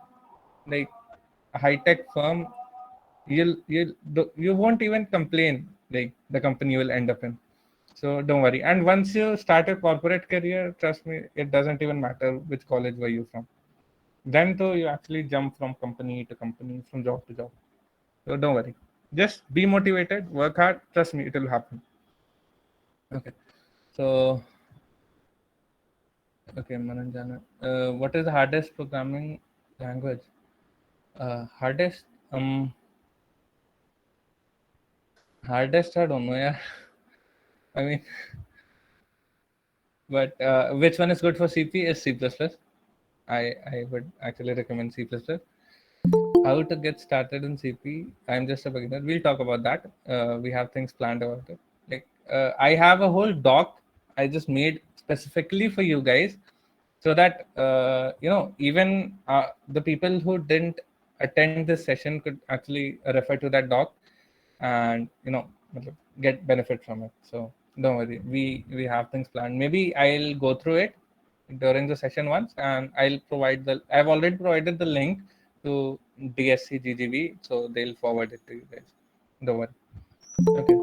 S3: like high-tech firm. You won't even complain like the company you will end up in. So don't worry. And once you start a corporate career, trust me, it doesn't even matter which college were you from. Then though you actually jump from company to company, from job to job. So don't worry. Just be motivated, work hard. Trust me, it will happen. Okay. So, okay, Mananjana. What is the hardest programming language? Hardest? Hardest, I don't know, yeah. I mean, but which one is good for CP is C++. I would actually recommend C++. How to get started in CP? I'm just a beginner. We'll talk about that. We have things planned about it. Like I have a whole doc I just made specifically for you guys, so that even the people who didn't attend this session could actually refer to that doc and get benefit from it. So don't worry. We have things planned. Maybe I'll go through it during the session once, and I've already provided the link to DSC GGV, so they'll forward it to you guys. Don't worry. Okay.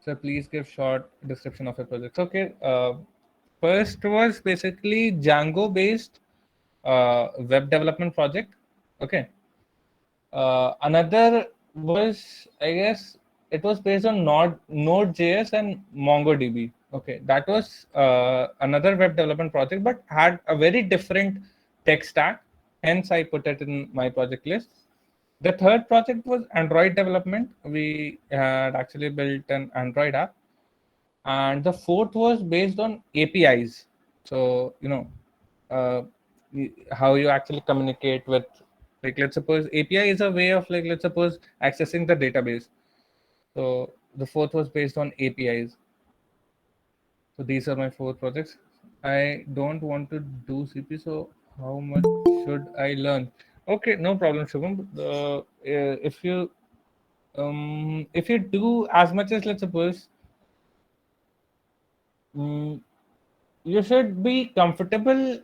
S3: So please give short description of your projects. Okay. First was basically Django based web development project. Okay. Another was, I guess, it was based on Node.js and MongoDB. Okay, that was another web development project, but had a very different tech stack. hence I put it in my project list. The third project was Android development. We had actually built an Android app, and the fourth was based on APIs. So uh, how you actually communicate with, like, let's suppose API is a way of, like, let's suppose accessing the database. So the fourth was based on APIs. So these are my four projects. I don't want to do CP, so how much should I learn? Okay, no problem, Shubham. If you do as much as, let's suppose, mm, you should be comfortable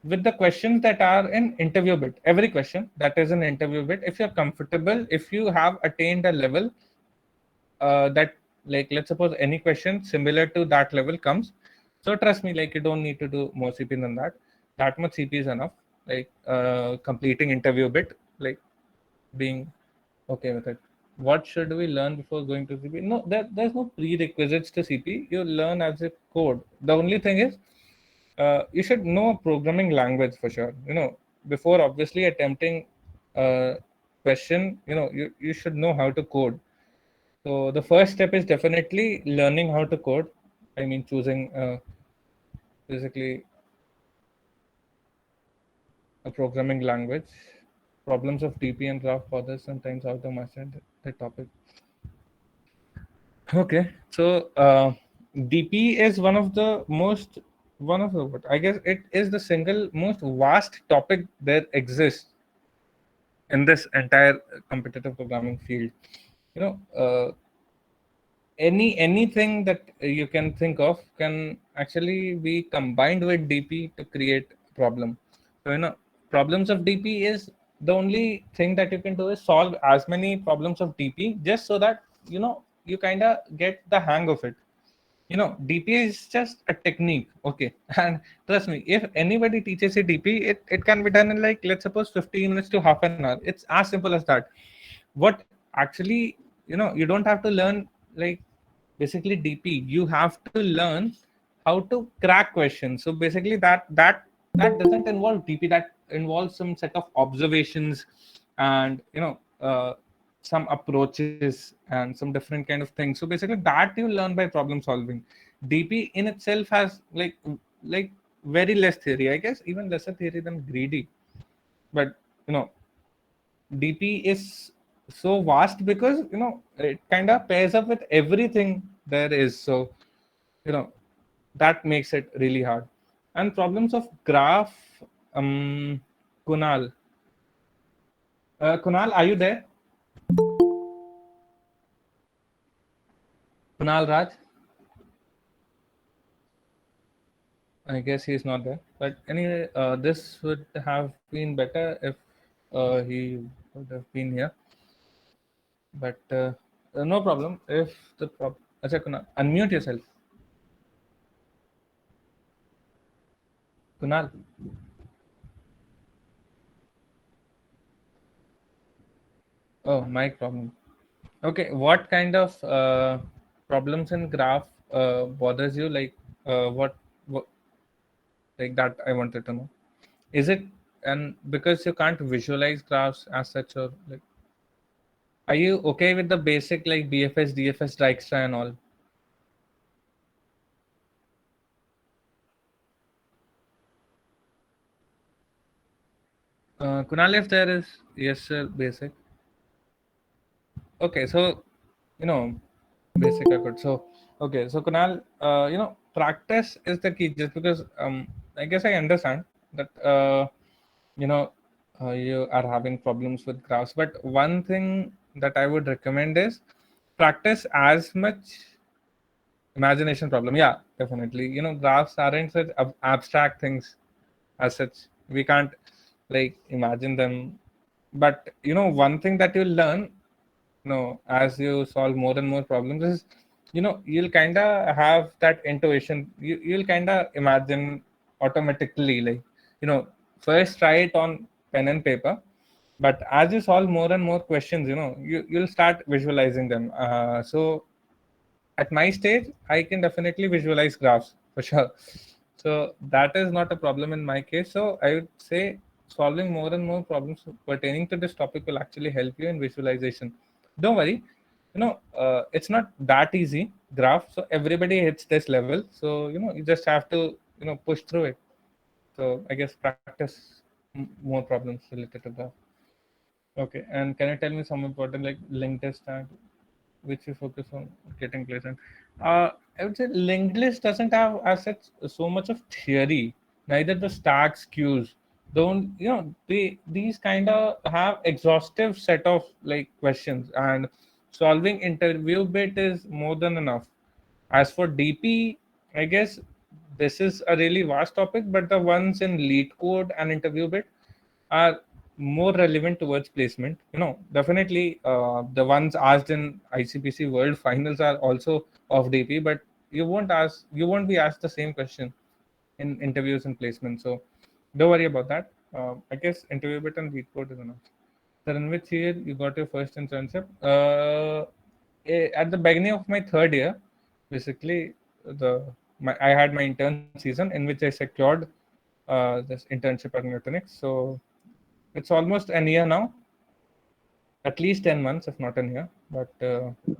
S3: with the questions that are in interview bit. Every question that is an interview bit, if you're comfortable, if you have attained a level that, like, let's suppose any question similar to that level comes, so trust me, like, you don't need to do more CP than that. That much CP is enough. Like, completing interview bit, like, being okay with it. What should we learn before going to CP? No, there's no prerequisites to CP. You learn as a code. The only thing is, you should know a programming language for sure. Before obviously attempting a question, you should know how to code. So the first step is definitely learning how to code. I mean, choosing basically a programming language. Problems of DP and graph bother sometimes how to master the topic. Okay, so DP is one of the what I guess it is the single most vast topic that exists in this entire competitive programming field. You know, anything that you can think of can actually be combined with DP to create a problem. So problems of DP is the only thing that you can do is solve as many problems of DP just so that you kind of get the hang of it. DP is just a technique, okay? And trust me, if anybody teaches you DP, it can be done in, like, let's suppose 15 minutes to half an hour. It's as simple as that. What actually, you don't have to learn, like, basically DP. You have to learn how to crack questions. So basically that doesn't involve DP. That involves some set of observations and some approaches and some different kind of things. So basically that you learn by problem solving. DP in itself has like very less theory, I guess, even lesser theory than greedy. But DP is so vast because it kind of pairs up with everything there is. So that makes it really hard. And problems of graph, um Kunal. Kunal, are you there? Kunal Raj? I guess he's not there. But anyway, this would have been better if he would have been here. But no problem. If the problem, Kunal, unmute yourself. Kunal. Oh, mic problem. Okay, what kind of problems in graph bothers you? Like, what, like that? I wanted to know. Is it and because you can't visualize graphs as such, or like, are you okay with the basic like BFS, DFS, Dijkstra, and all? Kunal, if there is yes, sir, basic. Okay, so basic are good. So okay, so Kunal, practice is the key. Just because I guess I understand that you are having problems with graphs, but one thing that I would recommend is practice as much imagination problem. Yeah, definitely. Graphs aren't such abstract things as such. We can't like imagine them. But one thing that you'll learn, as you solve more and more problems is, you'll kind of have that intuition. You'll kind of imagine automatically, like, first try it on pen and paper, but as you solve more and more questions, you'll start visualizing them. So at my stage, I can definitely visualize graphs for sure. So that is not a problem in my case. So I would say solving more and more problems pertaining to this topic will actually help you in visualization. Don't worry, it's not that easy graph, so everybody hits this level, so you just have to push through it. So I guess practice more problems related to that. Okay, and can you tell me some important like linked list and which you focus on getting placement? I would say linked list doesn't have as such so much of theory. Neither the stacks, queues. Don't these kind of have exhaustive set of like questions, and solving interview bit is more than enough. As for DP, I guess this is a really vast topic, but the ones in lead code and interview bit are more relevant towards placement. Definitely the ones asked in ICPC World Finals are also of DP, but you won't be asked the same question in interviews and placement. So don't worry about that. I guess interview bit and lead code is enough. So in which year you got your first internship? At the beginning of my third year, basically I had my intern season in which I secured this internship at Nutanix. So it's almost a year now, at least 10 months, if not a year. But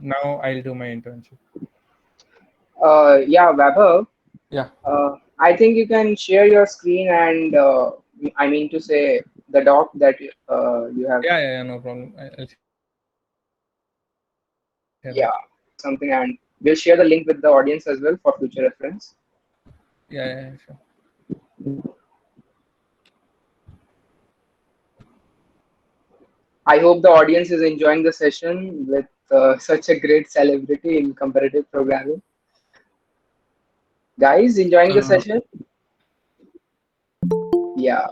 S3: now I'll do my internship.
S2: Yeah, Vaibhav,
S3: Yeah.
S2: I think you can share your screen and I mean to say the doc that you have.
S3: Yeah, no problem. I'll share that.
S2: Yeah, something, and we'll share the link with the audience as well for future reference.
S3: Yeah, sure.
S2: I hope the audience is enjoying the session with such a great celebrity in comparative programming. Guys, enjoying the session? Yeah.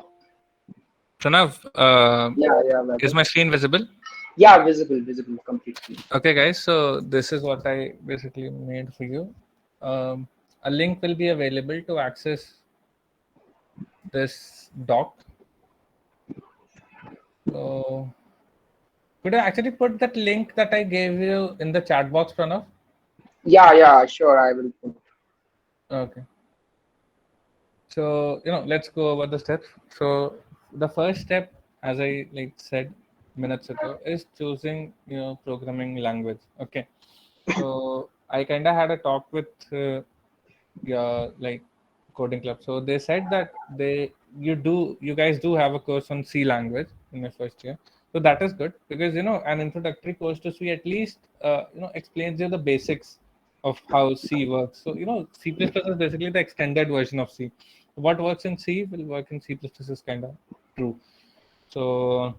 S3: Pranav,
S2: Yeah.
S3: is my screen visible?
S2: Yeah, visible, completely.
S3: Okay, guys. So this is what I basically made for you. A link will be available to access this doc. So could I actually put that link that I gave you in the chat box, Pranav?
S2: Yeah, sure, I will put.
S3: Okay. So let's go over the steps. So the first step, as I said minutes ago, is choosing programming language. Okay. So I kind of had a talk with your coding club. So they said that you guys do have a course on C language in your first year. So that is good because an introductory course to C at least explains you the basics of how C works. So C++ is basically the extended version of C. What works in C will work in C++ is kind of true. So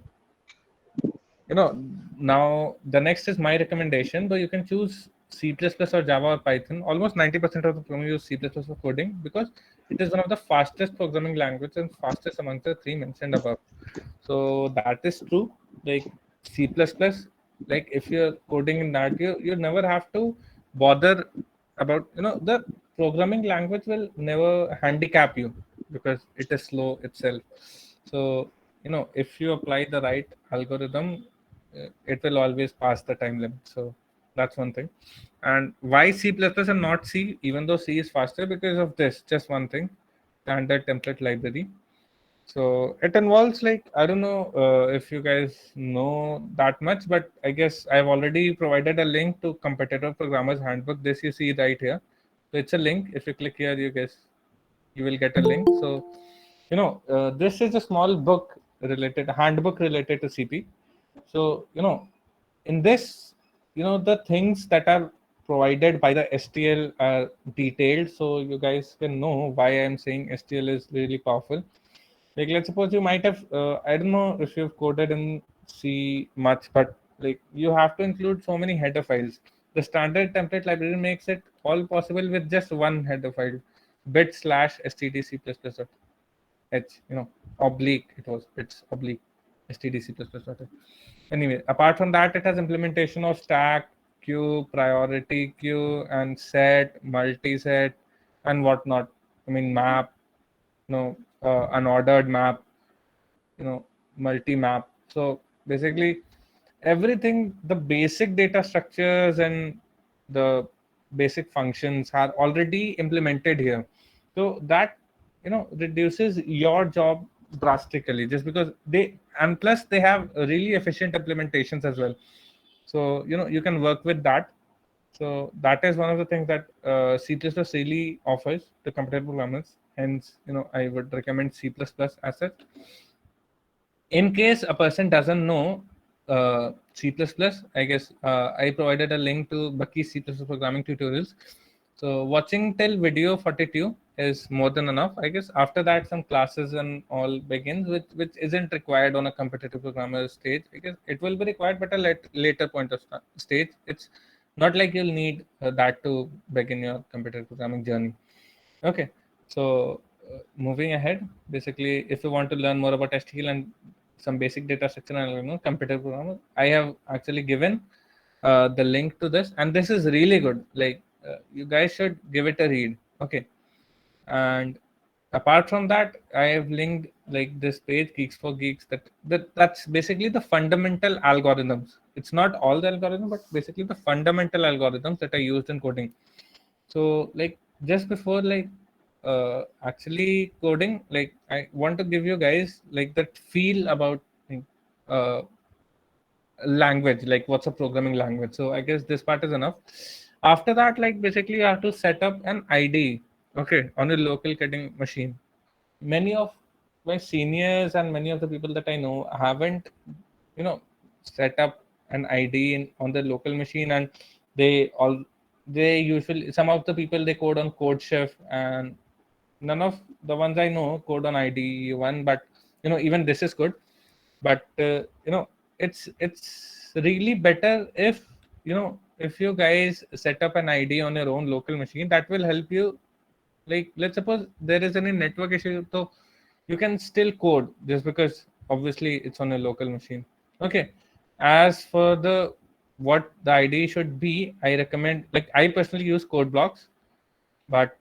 S3: now the next is my recommendation, though you can choose C++ or Java or Python. Almost 90% of the programmers use C++ for coding because it is one of the fastest programming languages and fastest among the three mentioned above. So that is true. Like C++, like if you're coding in that, you never have to bother about the programming language will never handicap you because it is slow itself. So if you apply the right algorithm, it will always pass the time limit. So that's one thing. And why C++ and not C, even though C is faster? Because of this, just one thing, standard template library. So it involves I don't know if you guys know that much, but I guess I've already provided a link to Competitive Programmers Handbook. This you see right here. So it's a link. If you click here, you will get a link. So this is a small handbook related to CP. So in this, the things that are provided by the STL are detailed, so you guys can know why I'm saying STL is really powerful. Like let's suppose you might have I don't know if you've coded in C much, but you have to include so many header files. The standard template library makes it all possible with just one header file, bit/std_c++. Oblique, it was bits oblique std_c++. Anyway, apart from that, it has implementation of stack, queue, priority queue, and set, multi-set, and whatnot. I mean, map, unordered map, multi-map. So basically, everything, the basic data structures and the basic functions are already implemented here. So that reduces your job drastically, just because and plus they have really efficient implementations as well. So you can work with that. So that is one of the things that C++ really offers to competitive programmers. Hence, I would recommend C++ as such. In case a person doesn't know C++, I guess I provided a link to Bucky's C++ programming tutorials. So watching till video 42 is more than enough. I guess after that, some classes and all begins, which isn't required on a competitive programmer stage. Because it will be required, but a later point of stage. It's not like you'll need that to begin your competitive programming journey. Okay, so moving ahead, basically, if you want to learn more about STL and some basic data structure and computer programming, I have actually given the link to this, and this is really good. Like you guys should give it a read. Okay, and apart from that, I have linked like this page, Geeks for Geeks. That's basically the fundamental algorithms. It's not all the algorithms, but basically the fundamental algorithms that are used in coding. So like just before actually coding, like I want to give you guys like that feel about uh, language, like what's a programming language. So I guess this part is enough. After that, like basically you have to set up an ID, okay, on a local coding machine. Many of my seniors and many of the people that I know haven't set up an ID on the local machine, and they all they usually, some of the people, they code on CodeChef, and none of the ones I know code on ID1. But even this is good, but it's really better if you guys set up an ID on your own local machine. That will help you. Like let's suppose there is any network issue, so you can still code, just because obviously it's on a local machine. Okay, as for the what the ID should be, I recommend, like I personally use code blocks, but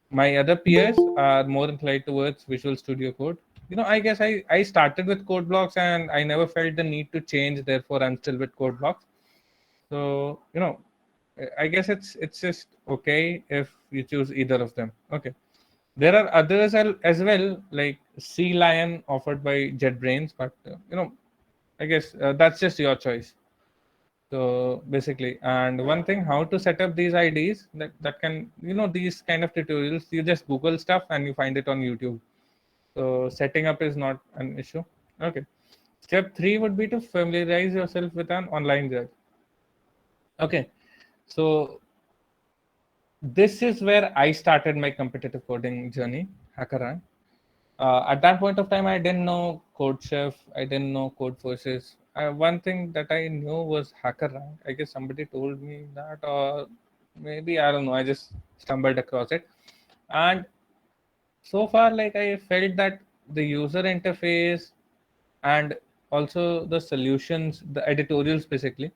S3: my other peers are more inclined towards Visual Studio Code. I guess I started with code blocks and I never felt the need to change, therefore I'm still with code blocks. So I guess it's just okay if you choose either of them. Okay, there are others as well, like Sea Lion offered by JetBrains, but I guess that's just your choice. So basically, and one thing, how to set up these IDs, that can, these kind of tutorials, you just Google stuff and you find it on YouTube. So setting up is not an issue. Okay. Step 3 would be to familiarize yourself with an online judge. Okay. So this is where I started my competitive coding journey, HackerRank. At that point of time, I didn't know CodeChef, I didn't know Codeforces. One thing that I knew was HackerRank. I guess somebody told me that, or maybe I don't know. I just stumbled across it, and so far, like I felt that the user interface and also the solutions, the editorials, basically,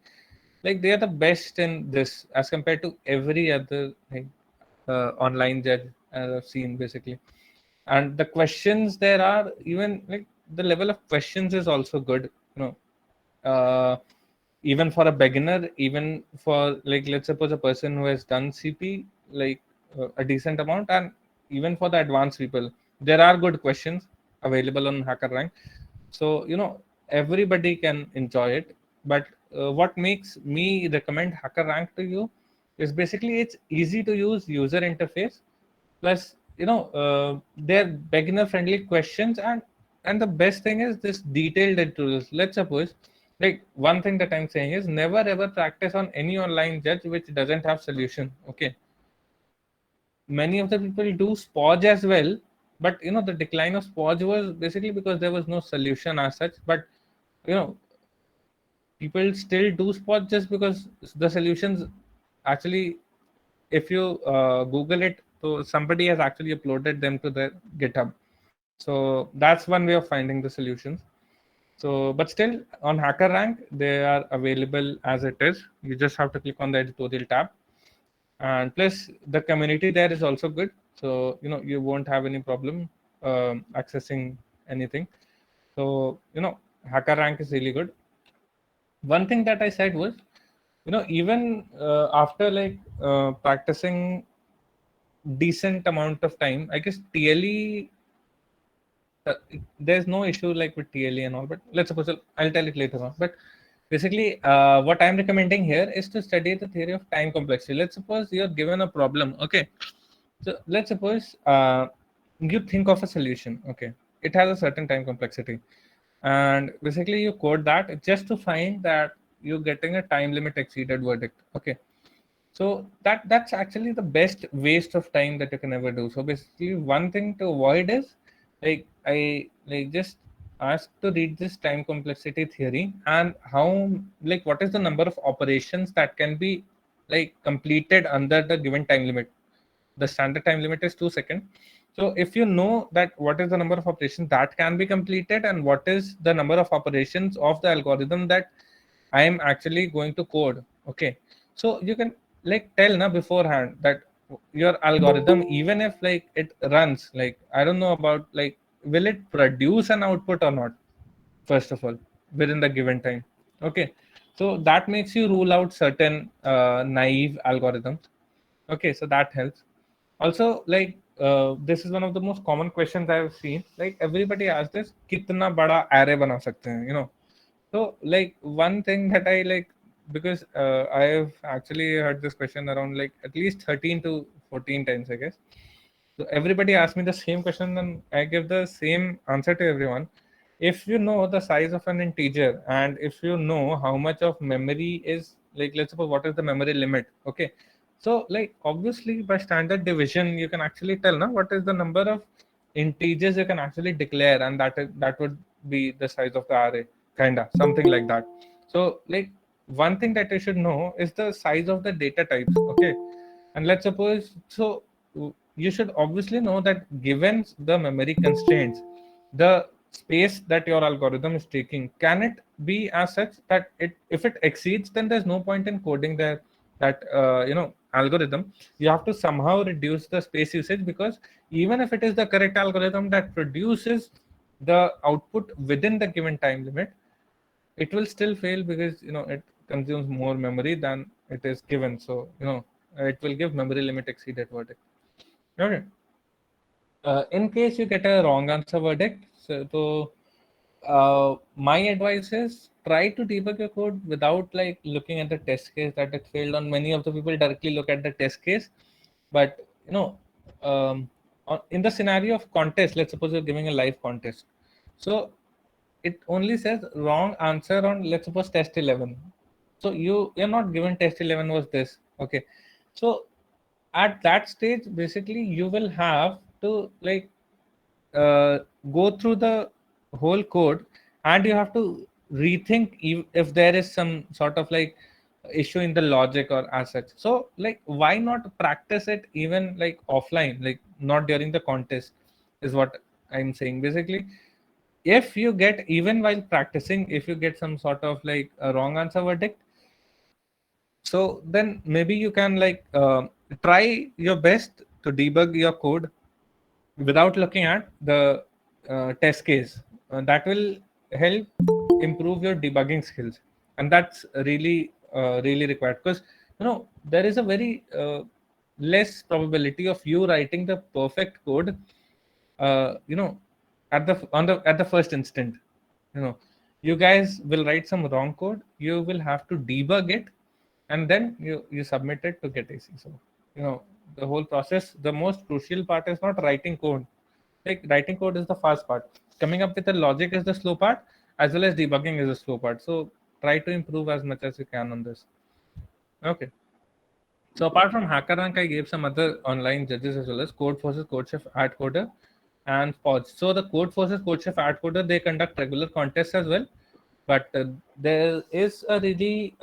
S3: like they are the best in this as compared to every other online judge I've seen, basically. And the questions there are, even like the level of questions is also good, even for a beginner, even for, like, let's suppose a person who has done CP like a decent amount, and even for the advanced people, there are good questions available on HackerRank. So everybody can enjoy it. But what makes me recommend HackerRank to you is basically it's easy to use user interface, plus they're beginner friendly questions, and the best thing is this detailed tutorials. Let's suppose, like, one thing that I'm saying is never ever practice on any online judge which doesn't have solution. Okay, many of the people do Spodge as well, but the decline of Spodge was basically because there was no solution as such. But you know people still do Spodge just because the solutions, actually, if you Google it, so somebody has actually uploaded them to their GitHub. So that's one way of finding the solutions. So, but still, on HackerRank, they are available as it is. You just have to click on the editorial tab, and plus the community there is also good. So you won't have any problem accessing anything. So HackerRank is really good. One thing that I said was, even after like practicing decent amount of time, I guess TLE there's no issue like with TLE and all, but let's suppose I'll tell it later on. But basically, what I'm recommending here is to study the theory of time complexity. Let's suppose you're given a problem. Okay, so let's suppose you think of a solution. Okay, it has a certain time complexity, and basically you code that just to find that you're getting a time limit exceeded verdict. Okay, so that's actually the best waste of time that you can ever do. So basically, one thing to avoid is like I like just ask to read this time complexity theory and how like what is the number of operations that can be like completed under the given time limit. The standard time limit is 2 seconds. So if you know that what is the number of operations that can be completed and what is the number of operations of the algorithm that I am actually going to code. Okay, so you can like tell na beforehand that your algorithm, even if like it runs, like I don't know about like will it produce an output or not, first of all, within the given time. Okay, so that makes you rule out certain naive algorithms. Okay, so that helps. Also, like this is one of the most common questions I've seen. Like everybody asks this, कितना बड़ा array बना सकते हैं, you know? So like one thing that I like, because I've actually heard this question around like at least 13 to 14 times, I guess. So everybody asks me the same question and I give the same answer to everyone. If you know the size of an integer and if you know how much of memory is like, let's suppose what is the memory limit, okay? So like obviously by standard division you can actually tell now what is the number of integers you can actually declare, and that would be the size of the array, kinda something like that. So like one thing that you should know is the size of the data types, okay? And let's suppose so you should obviously know that given the memory constraints, the space that your algorithm is taking, can it be as such that it if it exceeds, then there's no point in coding that algorithm. You have to somehow reduce the space usage, because even if it is the correct algorithm that produces the output within the given time limit, it will still fail because it consumes more memory than it is given. So it will give memory limit exceeded verdict. Okay. In case you get a wrong answer verdict, my advice is try to debug your code without like looking at the test case that it failed on. Many of the people directly look at the test case, but in the scenario of contest, let's suppose you're giving a live contest, so it only says wrong answer on, let's suppose, test 11. So you're not given test 11 was this, okay? So at that stage basically you will have to like uh, go through the whole code, and you have to rethink if there is some sort of like issue in the logic or as such. So like why not practice it even like offline, like not during the contest, is what I'm saying. Basically, if you get, even while practicing, if you get some sort of like a wrong answer verdict, so then maybe you can like try your best to debug your code without looking at the test case. That will help improve your debugging skills, and that's really required, because there is a very less probability of you writing the perfect code uh, you know at the first instant. You guys will write some wrong code, you will have to debug it, and then you submit it to get AC. So the whole process, the most crucial part is not writing code. Like writing code is the fast part, coming up with the logic is the slow part, as well as debugging is the slow part. So try to improve as much as you can on this. Okay, so apart from HackerRank, I gave some other online judges as well, as Code Forces, CodeChef, AdCoder, and Podge. So the Code Forces, CodeChef, AdCoder, they conduct regular contests as well, but there is a really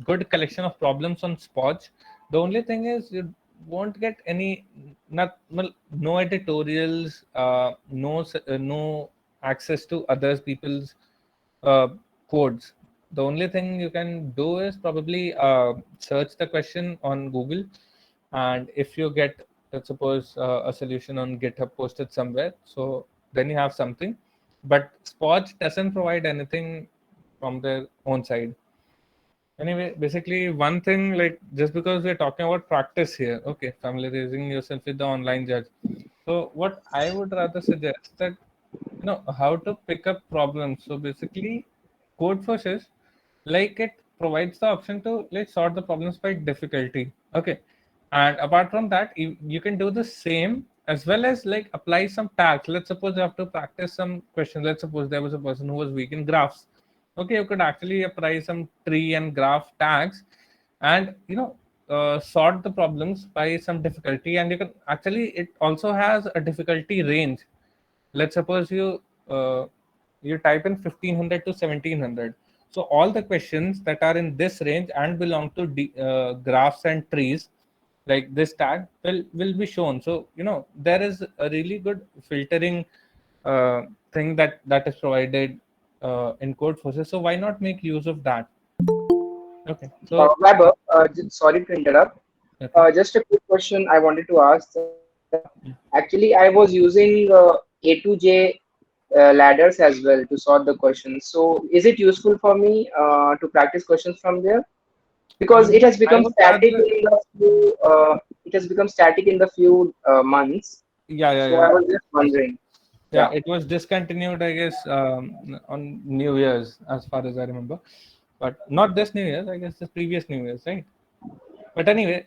S3: good collection of problems on Podge. The only thing is you won't get any, not well, no editorials, no access to others people's uh, codes. The only thing you can do is probably search the question on Google, and if you get, let's suppose, a solution on GitHub posted somewhere, so then you have something. But Spot doesn't provide anything from their own side. Anyway, basically, one thing, like just because we're talking about practice here, okay, familiarizing yourself with the online judge. So what I would rather suggest that how to pick up problems. So basically, Codeforces, like it provides the option to like sort the problems by difficulty. Okay, and apart from that, you can do the same as well as like apply some tags. Let's suppose you have to practice some questions. Let's suppose there was a person who was weak in graphs. Okay, you could actually apply some tree and graph tags, and sort the problems by some difficulty. And you can actually, it also has a difficulty range. Let's suppose you type in 1500 to 1700. So all the questions that are in this range and belong to graphs and trees, like this tag will be shown. So there is a really good filtering thing that is provided in Codeforces. So why not make use of that? Okay, so
S2: Vaibhav, sorry to interrupt.
S3: okay.
S2: Just a quick question I wanted to ask. Actually, I was using A to J ladders as well to solve the questions. So, is it useful for me to practice questions from there? Because it has
S3: I
S2: become
S3: would
S2: static
S3: rather,
S2: in the few. It has become static in the few months. So I
S3: yeah.
S2: was just wondering.
S3: Yeah,
S2: Yeah.
S3: it was discontinued, I guess, on New Year's, as far as I remember. But not this New Year's, I guess the previous New Year's, right? But anyway,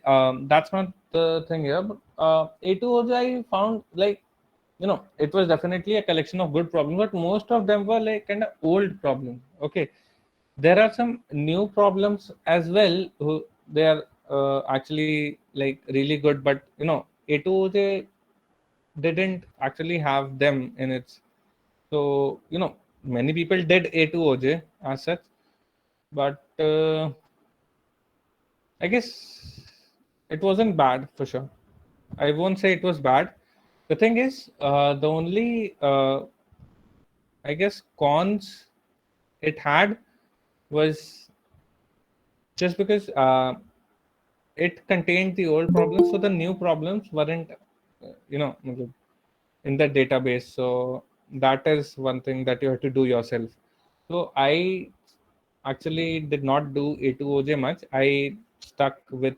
S3: that's not the thing here. But A2OJ, I found like, it was definitely a collection of good problems, but most of them were like kind of old problems. Okay. There are some new problems as well. They are actually like really good, but A2OJ didn't actually have them in its. So many people did A2OJ as such, but I guess it wasn't bad for sure. I won't say it was bad. The thing is, the only I guess cons it had was just because it contained the old problems, so the new problems weren't, in the database. So that is one thing that you have to do yourself. So I actually did not do A2OJ much. I stuck with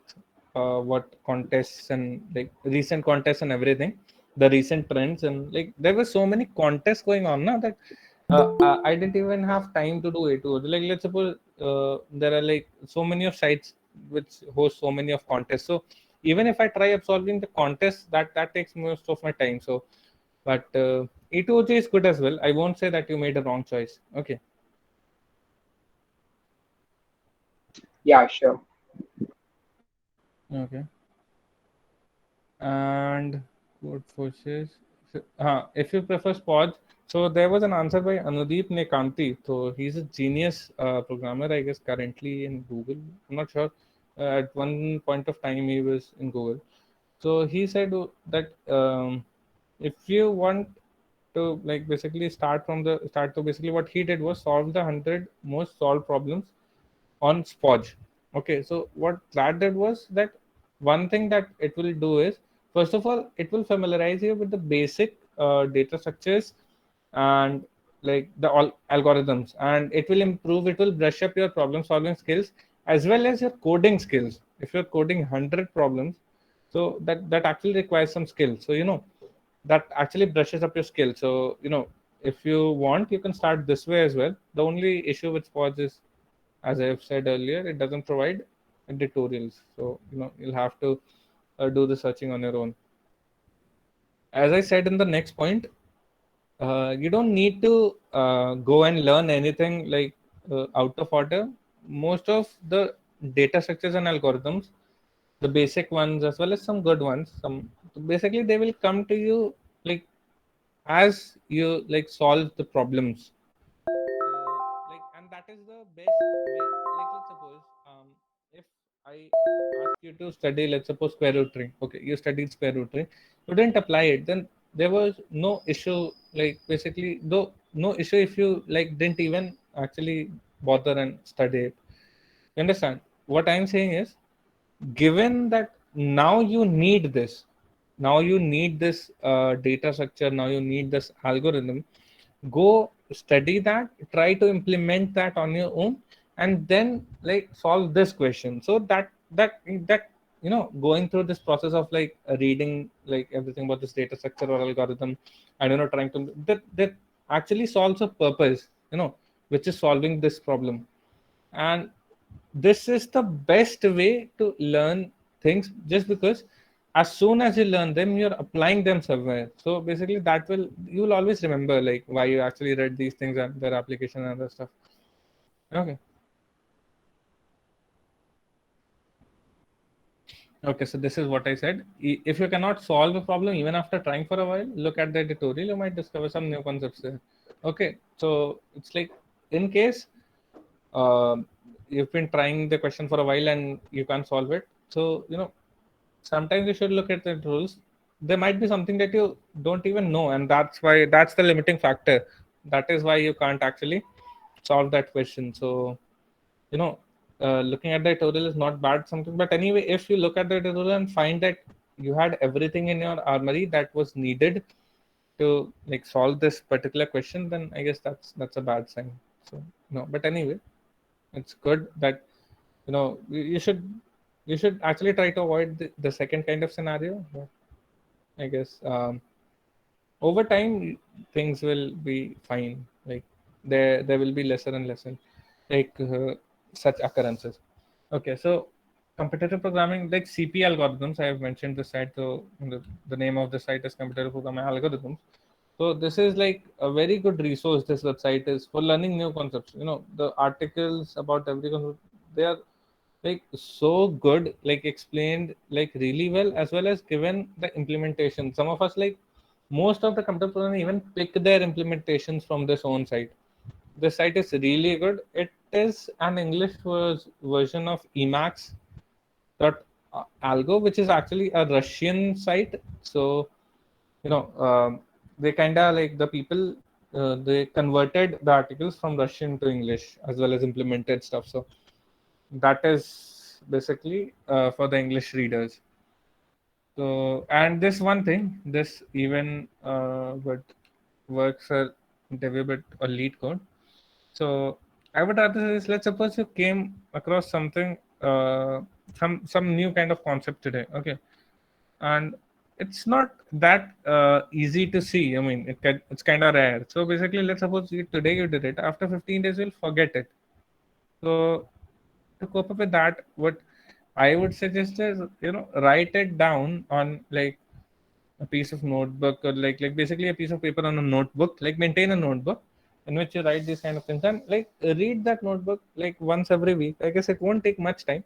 S3: what contests and like recent contests and everything, the recent trends, and like there were so many contests going on now that I didn't even have time to do A2OJ. Like let's suppose there are like so many of sites which host so many of contests. So even if I try absolving the contest, that takes most of my time. So, but A2OJ is good as well. I won't say that you made a wrong choice. Okay.
S2: Yeah. Sure.
S3: Okay. And Codeforces. If you prefer Spoj, so there was an answer by Anudeep Nekanti. So he's a genius programmer, I guess, currently in Google. I'm not sure. At one point of time, he was in Google. So he said that if you want to like basically start from the start, so basically what he did was solve the 100 most solved problems on Spoj. Okay, so what that did was that one thing that it will do is, first of all, it will familiarize you with the basic data structures and like the all algorithms, and it will improve, it will brush up your problem solving skills as well as your coding skills. If you're coding 100 problems, so that actually requires some skill. So that actually brushes up your skill. So if you want, you can start this way as well. The only issue with Spoj is, as I've said earlier, it doesn't provide tutorials. So you'll have to do the searching on your own. As I said in the next point, you don't need to go and learn anything like out of order. Most of the data structures and algorithms, the basic ones as well as some good ones, some basically they will come to you like as you like solve the problems. Like, and that is the best way. Like let's suppose if I ask you to study, let's suppose square root tree. Okay, you studied square root tree, you didn't apply it, then there was no issue. Like basically, though no issue if you like didn't even actually bother and study it. You understand? What I'm saying is, given that now you need this, now you need this data structure, now you need this algorithm, go study that, try to implement that on your own, and then like solve this question. So that going through this process of like reading like everything about this data structure or algorithm, and trying to that actually solves a purpose, which is solving this problem. And this is the best way to learn things, just because as soon as you learn them, you're applying them somewhere. So basically you'll always remember like why you actually read these things and their application and other stuff. Okay. Okay, so this is what I said. If you cannot solve a problem even after trying for a while, look at the tutorial. You might discover some new concepts there. Okay, so it's like, in case you've been trying the question for a while and you can't solve it, so sometimes you should look at the rules. There might be something that you don't even know, and that's the limiting factor. That is why you can't actually solve that question. So you know looking at the tutorial is not bad something, but anyway, if you look at the tutorial and find that you had everything in your armory that was needed to like solve this particular question, then I guess that's a bad sign. So no, but anyway, it's good that you should actually try to avoid the second kind of scenario. But I guess over time things will be fine. Like there will be lesser and lesser like such occurrences. Okay, so competitive programming, like CP algorithms, I have mentioned the site. So the name of the site is competitive programming algorithms. So this is like a very good resource. This website is for learning new concepts. The articles about every concept, they are like so good, like explained like really well as given the implementation. Some of us, like most of the computer programmers, even pick their implementations from this own site. The site is really good. It is an English version of Emacs dot algo, which is actually a Russian site. So they kind of like the people, they converted the articles from Russian to English as well as implemented stuff. So that is basically for the English readers. So, and this one thing, this even but works a little bit or lead code. So I would rather say, is, let's suppose you came across something, some new kind of concept today. Okay, and it's not that easy to see. I mean, it's kind of rare. So basically, let's suppose today you did it. After 15 days, you'll forget it. So to cope up with that, what I would suggest is write it down on like a piece of notebook, or like basically a piece of paper on a notebook. Like maintain a notebook in which you write these kind of things, and like read that notebook like once every week. I guess it won't take much time.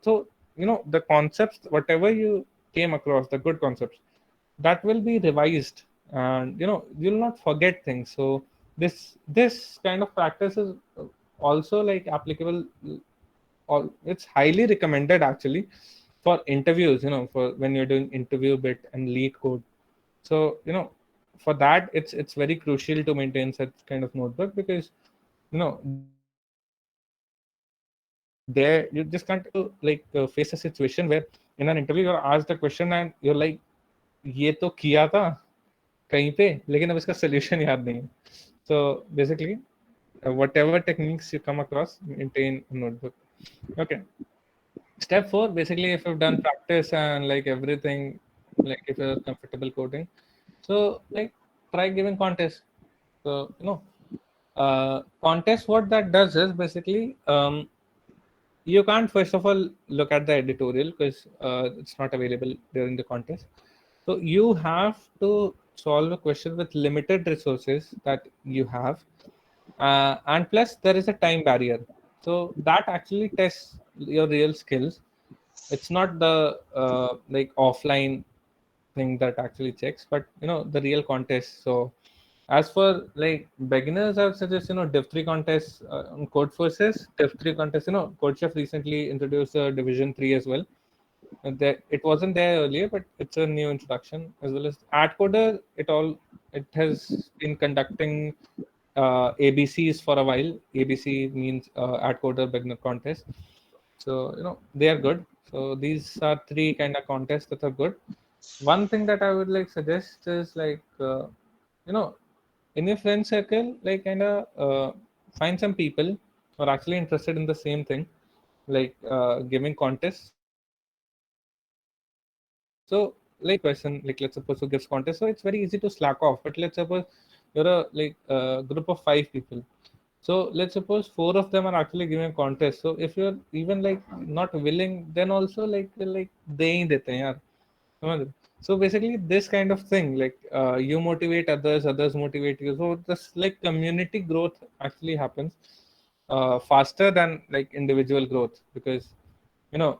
S3: So the concepts, whatever you came across, the good concepts, that will be revised, and you'll not forget things. So this kind of practice is also like applicable, or it's highly recommended actually for interviews, for when you're doing interview bit and lead code. So for that, it's very crucial to maintain such kind of notebook, because there you just can't like face a situation where in an interview you're asked a question and you're like, ये तो किया था कहीं पे, लेकिन अब इसका solution याद नहीं है. So basically, whatever techniques you come across, maintain a notebook. Okay. Step 4, basically, if you've done practice and like everything, like if you're comfortable coding, so like try giving contests. So contest, what that does is basically you can't first of all look at the editorial, because it's not available during the contest. So you have to solve a question with limited resources that you have, and plus there is a time barrier. So that actually tests your real skills. It's not the like offline thing that actually checks, but the real contest. So as for like beginners, I would suggest Div 3 contests on Code Forces. Div 3 contest, CodeChef recently introduced Division 3 as well. And it wasn't there earlier, but it's a new introduction, as well as AdCoder. It has been conducting ABCs for a while. ABC means AdCoder Beginner Contest. So they are good. So these are three kind of contests that are good. One thing that I would like suggest is like you know in your friend circle, like kind of find some people who are actually interested in the same thing, like giving contests. So like person, like let's suppose who gives contest, so it's very easy to slack off. But let's suppose you're a group of 5 people. So let's suppose 4 of them are actually giving a contest. So if you're even like not willing, then also like they ही देते हैं यार. समझ रहे? So basically this kind of thing, like you motivate others, others motivate you. So this like community growth actually happens faster than like individual growth, because you know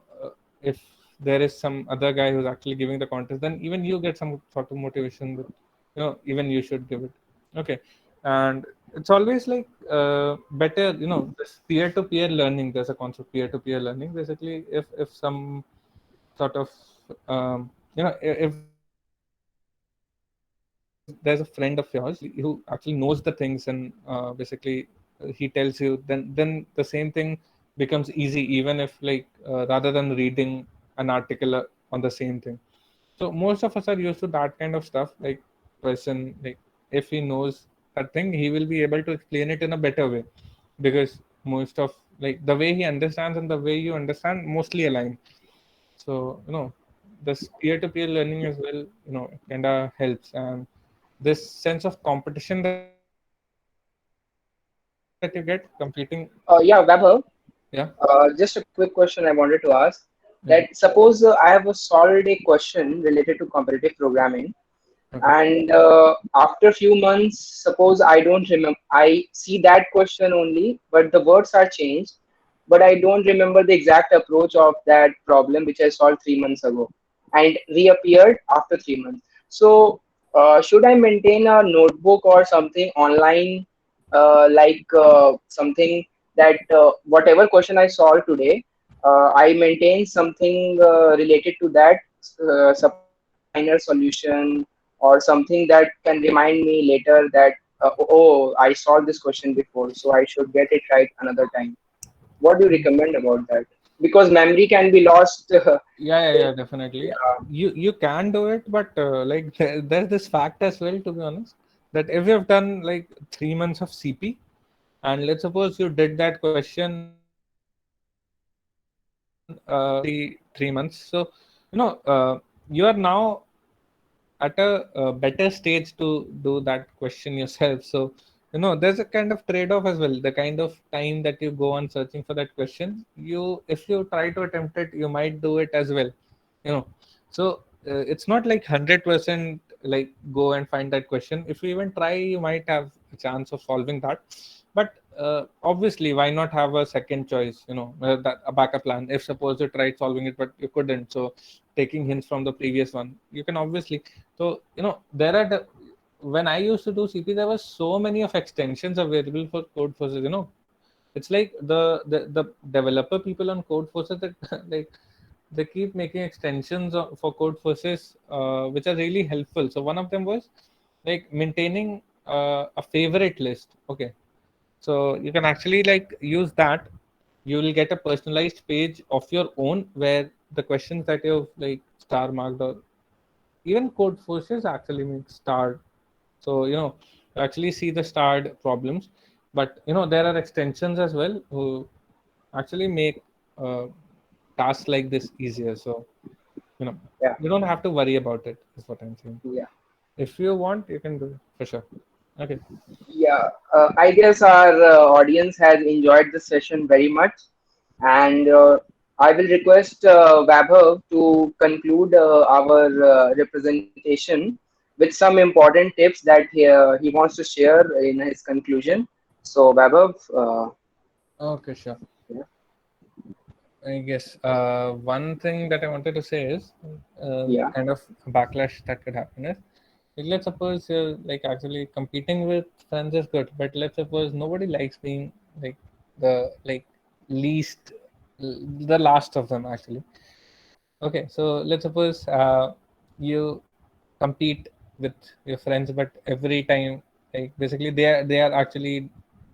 S3: if there is some other guy who's actually giving the contest, then even you get some sort of motivation that even you should give it. Okay. And it's always like better, this peer-to-peer learning. There's a concept peer-to-peer learning. Basically, if some sort of if there's a friend of yours who actually knows the things, and basically he tells you, then the same thing becomes easy, even if rather than reading an article on the same thing. So most of us are used to that kind of stuff. Like person, like if he knows that thing, he will be able to explain it in a better way, because most of like the way he understands and the way you understand mostly align. So this peer-to-peer learning as well, kind of helps. And this sense of competition that you get completing.
S2: Yeah, Vaibhav,
S3: Yeah.
S2: just a quick question I wanted to ask.
S3: Yeah.
S2: That suppose I have solved a question related to competitive programming,
S3: Okay.
S2: and after few months, suppose I don't remember, I see that question only, but the words are changed, but I don't remember the exact approach of that problem which I solved 3 months ago, and it reappeared after 3 months. So should I maintain a notebook or something online, something that whatever question I solved today, I maintain something related to that, suppose a minor solution or something that can remind me later that oh, I solved this question before, so I should get it right another time. What do you recommend about that? Because memory can be lost.
S3: Yeah, definitely. You can do it, but there's this fact as well, to be honest, that if you've done like 3 months of CP, and let's suppose you did that question every 3 months, so you are now at a better stage to do that question yourself. So there's a kind of trade-off as well. The kind of time that you go on searching for that question, you if you try to attempt it, you might do it as well. So it's not like 100% like go and find that question. If you even try, you might have a chance of solving that. But obviously, why not have a second choice, that a backup plan? If suppose you tried solving it but you couldn't, so taking hints from the previous one, you can obviously. So there are when I used to do CP, there were so many of extensions available for code forces. It's like the developer people on code forces that like they keep making extensions for code forces, which are really helpful. So one of them was like maintaining a favorite list. Okay. So you can actually like use that. You will get a personalized page of your own where the questions that you've like star marked, or even code forces actually make starred. So you actually see the starred problems. But there are extensions as well who actually make uh, tasks like this easier. So you know
S2: Yeah,
S3: you don't have to worry about it, is what I'm saying.
S2: yeah.
S3: If you want, you can do it for sure. Okay.
S2: Yeah, I guess our audience has enjoyed the session very much, and I will request Vaibhav to conclude our representation with some important tips that he wants to share in his conclusion. So, Vaibhav,
S3: Okay, sure.
S2: yeah,
S3: I guess one thing that I wanted to say is
S2: yeah,
S3: kind of backlash that could happen is, like, let's suppose you're like actually competing with friends is good, but let's suppose nobody likes being like the like least, the last of them actually. Okay, so let's suppose you compete with your friends, but every time, like basically they are actually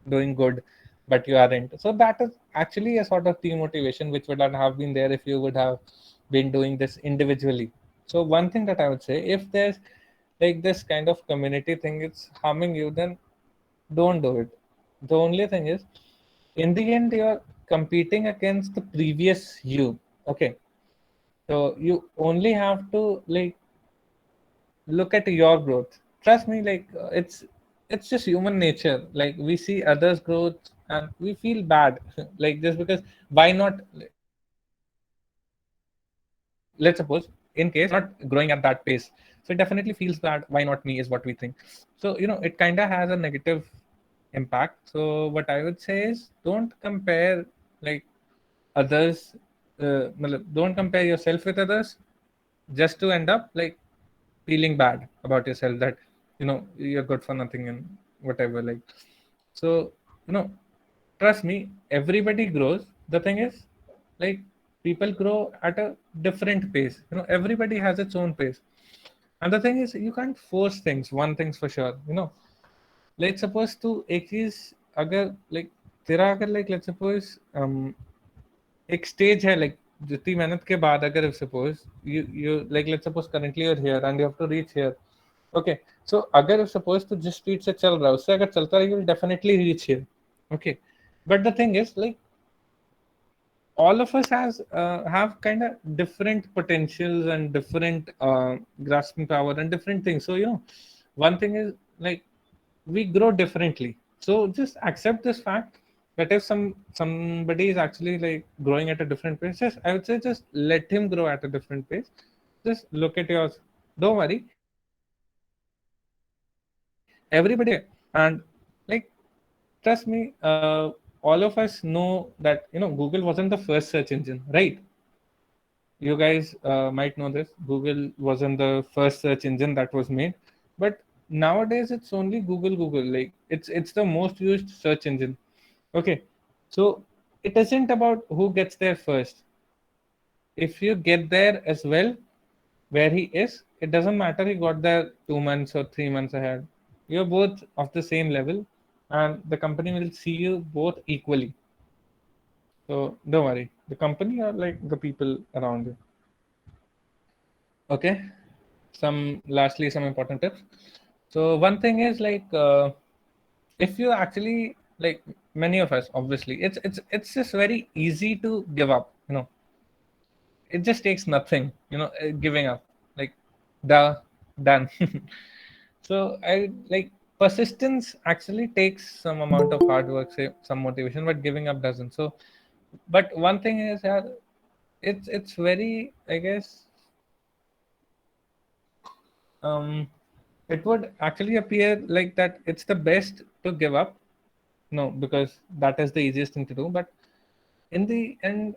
S3: doing good, but you aren't. So that is actually a sort of demotivation which would not have been there if you would have been doing this individually. So one thing that I would say, if there's like this kind of community thing, it's harming you, then don't do it. The only thing is, in the end, you're competing against the previous you. Okay, so you only have to like look at your growth. Trust me, like it's just human nature. Like we see others growth and we feel bad. Like just because why not? Let's suppose in case not growing at that pace, so it definitely feels bad. Why not me is what we think. So it kind of has a negative impact. So what I would say is don't compare like others. Don't compare yourself with others just to end up like feeling bad about yourself that you're good for nothing and whatever. Like so you know trust me, everybody grows. The thing is, like, people grow at a different pace. Everybody has its own pace. And the thing is, you can't force things. One thing's for sure. Let's suppose to एक चीज अगर like तेरा अगर like let's suppose एक stage है like जितनी मेहनत के बाद अगर suppose you like let's suppose currently you're here and you have to reach here. Okay, so अगर suppose तो जिस speed से चल रहा है उससे अगर चलता रहे you'll definitely reach here. Okay, but the thing is like all of us have kind of different potentials and different grasping power and different things. So one thing is like we grow differently. So just accept this fact that if somebody is actually like growing at a different pace, just I would say just let him grow at a different pace. Just look at yours. Don't worry, everybody, and like trust me, all of us know that Google wasn't the first search engine, right? You guys might know this. Google wasn't the first search engine that was made, but nowadays it's only Google. Like it's the most used search engine. Okay, so it isn't about who gets there first. If you get there as well, where he is, it doesn't matter he got there 2 months or 3 months ahead. You're both of the same level, and the company will see you both equally. So don't worry. The company are like the people around you. Okay, lastly some important tips. So one thing is like if you actually like many of us, obviously it's just very easy to give up. It just takes nothing, giving up, like done. So I like persistence actually takes some amount of hard work, say some motivation, but giving up doesn't. So but one thing is it's very, I guess, um it would actually appear like that it's the best to give up, no, because that is the easiest thing to do, but in the end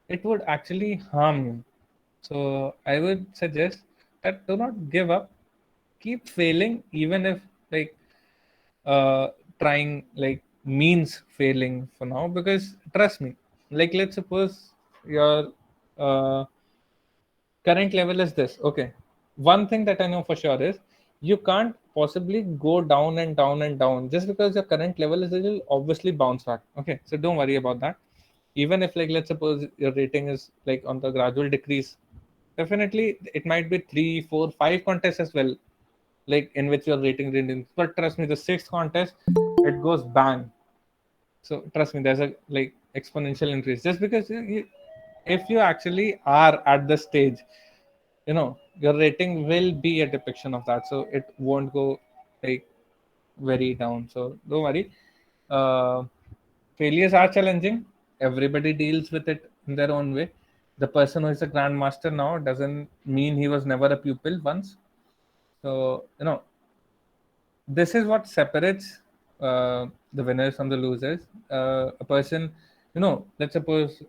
S3: it would actually harm you. So I would suggest that do not give up, keep failing, even if like uh trying like means failing for now, because trust me, like let's suppose your uh current level is this. Okay, one thing that I know for sure is you can't possibly go down and down and down just because your current level is, it will obviously bounce back. Okay, so don't worry about that. Even if like let's suppose your rating is like on the gradual decrease, definitely it might be 3 4 5 contests as well, like in which your rating didn't, but trust me, the sixth contest it goes bang. So trust me, there's a like exponential increase just because if you actually are at the stage, your rating will be a depiction of that, so it won't go like very down. So don't worry. uh, Failures are challenging. Everybody deals with it in their own way. The person who is a grandmaster now doesn't mean he was never a pupil once. So this is what separates the winners from the losers. A person, let's suppose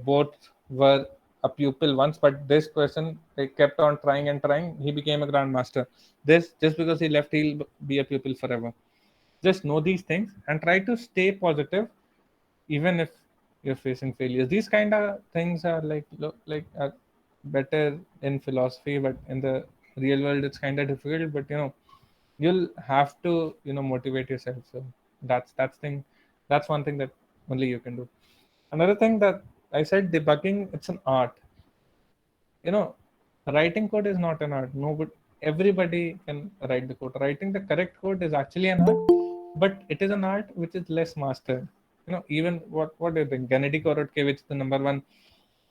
S3: both were a pupil once, but this person like, kept on trying and trying. He became a grandmaster. This just because he left, he'll be a pupil forever. Just know these things and try to stay positive, even if you're facing failures. These kind of things are like better in philosophy, but in the real world, it's kind of difficult. But you'll have to motivate yourself. So that's one thing that only you can do. Another thing that I said, debugging, it's an art. you know Writing code is not an art. No, but everybody can write the code. Writing the correct code is actually an art, but it is an art which is less mastered. Even what do you think, Gennady Korotkevich, the number one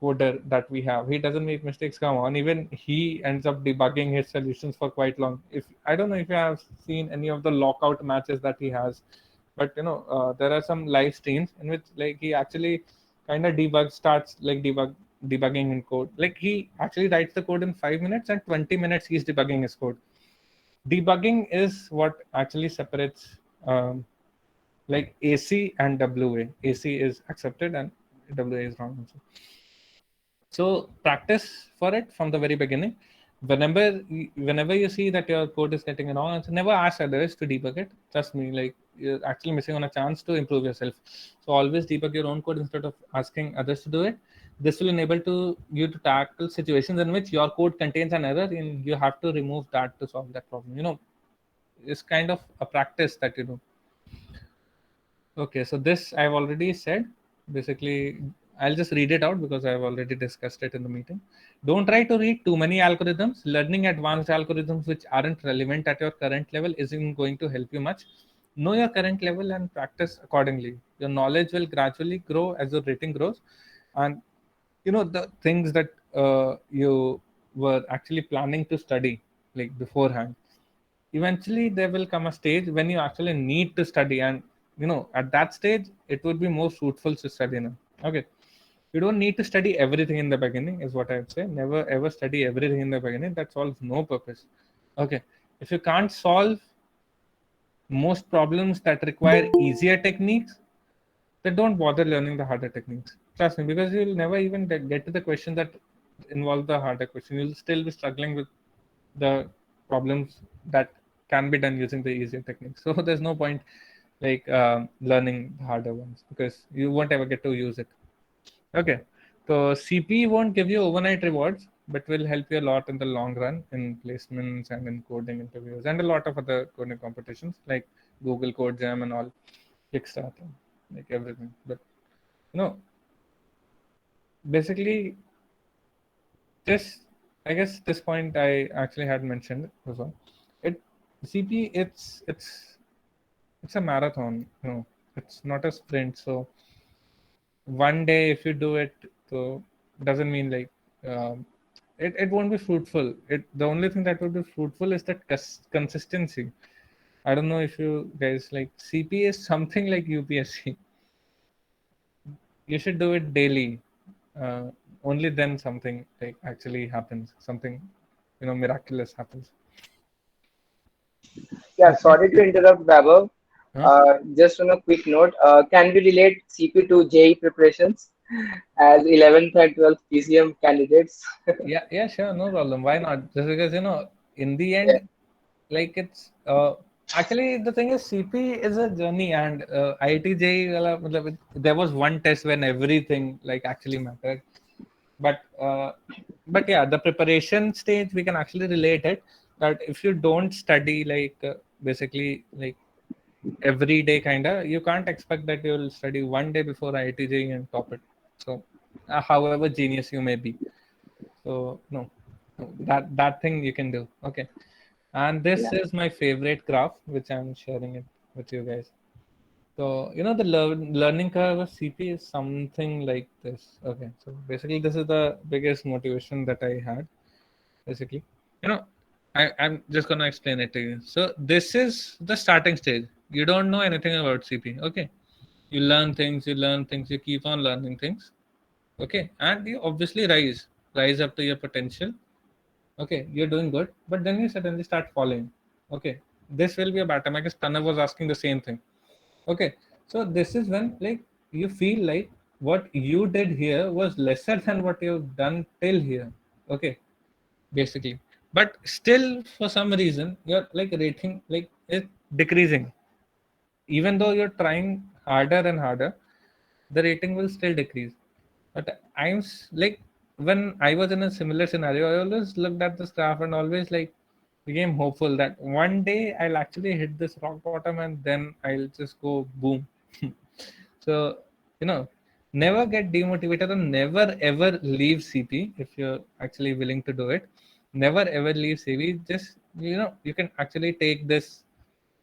S3: coder that we have. He doesn't make mistakes. Come on, even he ends up debugging his solutions for quite long. If I don't know if you have seen any of the lockout matches that he has, but there are some live streams in which like he actually kind of starts like debugging in code. Like he actually writes the code in 5 minutes, and 20 minutes he's debugging his code. Debugging is what actually separates like AC and WA. AC is accepted and WA is wrong also. So practice for it from the very beginning. Whenever you see that your code is getting wrong, so never ask others to debug it. Trust me, like you're actually missing on a chance to improve yourself. So always debug your own code instead of asking others to do it. This will enable you to tackle situations in which your code contains an error and you have to remove that to solve that problem. It's kind of a practice that you do. Okay, so this I've already said. Basically, I'll just read it out because I've already discussed it in the meeting. Don't try to read too many algorithms. Learning advanced algorithms which aren't relevant at your current level isn't going to help you much. Know your current level and practice accordingly. Your knowledge will gradually grow as your rating grows. And the things that you were actually planning to study like beforehand, eventually there will come a stage when you actually need to study, and at that stage it would be more fruitful to study now. Okay, you don't need to study everything in the beginning is what I'd say. Never ever study everything in the beginning. That solves no purpose. Okay, if you can't solve most problems that require easier techniques, then don't bother learning the harder techniques. Trust me, because you'll never even get to the question that involve the harder question. You'll still be struggling with the problems that can be done using the easier techniques. So there's no point like learning the harder ones because you won't ever get to use it. Okay, so CP won't give you overnight rewards, but will help you a lot in the long run in placements and in coding interviews and a lot of other coding competitions like Google Code Jam and all, Kickstarter, like everything. But you know, basically, this I guess this point I actually had mentioned as well. It CP it's a marathon. It's not a sprint. So one day if you do it, so doesn't mean like it won't be fruitful. The only thing that would be fruitful is that consistency. I don't know if you guys like CP is something like UPSC. You should do it daily. uh, Only then something like actually happens, something miraculous happens.
S2: Yeah,
S3: Okay.
S2: sorry to interrupt, Vaibhav.
S3: Huh?
S2: Just on a quick note, can we relate CP to JE preparations as 11th and 12th PCM candidates?
S3: Yeah, sure, no problem. Why not? Just because in the
S2: Yeah,
S3: end, like it's actually the thing is CP is a journey, and IIT JEE, there was one test when everything like actually mattered. But yeah, the preparation stage we can actually relate it that if you don't study like basically like every day kinda, you can't expect that you'll study one day before IIT JEE and top it. So however genius you may be, so no, that thing you can do. Okay, and this
S2: yeah,
S3: is my favorite graph, which I'm sharing it with you guys. So the learning curve of CP is something like this. Okay, so basically this is the biggest motivation that I had. Basically, you know, I'm just gonna explain it to you. So this is the starting stage. You don't know anything about CP. Okay, you learn things, you keep on learning things. Okay, and you obviously rise up to your potential. Okay, you're doing good, but then you suddenly start falling. Okay, this will be a bad time. I guess Pranav was asking the same thing. Okay, so this is when like you feel like what you did here was lesser than what you've done till here. Okay, basically, but still for some reason you're like rating like it decreasing. Even though you're trying harder and harder, the rating will still decrease. But like when I was in a similar scenario, I always looked at this graph and always like became hopeful that one day I'll actually hit this rock bottom and then I'll just go boom. So, never get demotivated and never ever leave CP if you're actually willing to do it. Never ever leave CP. Just, you can actually take this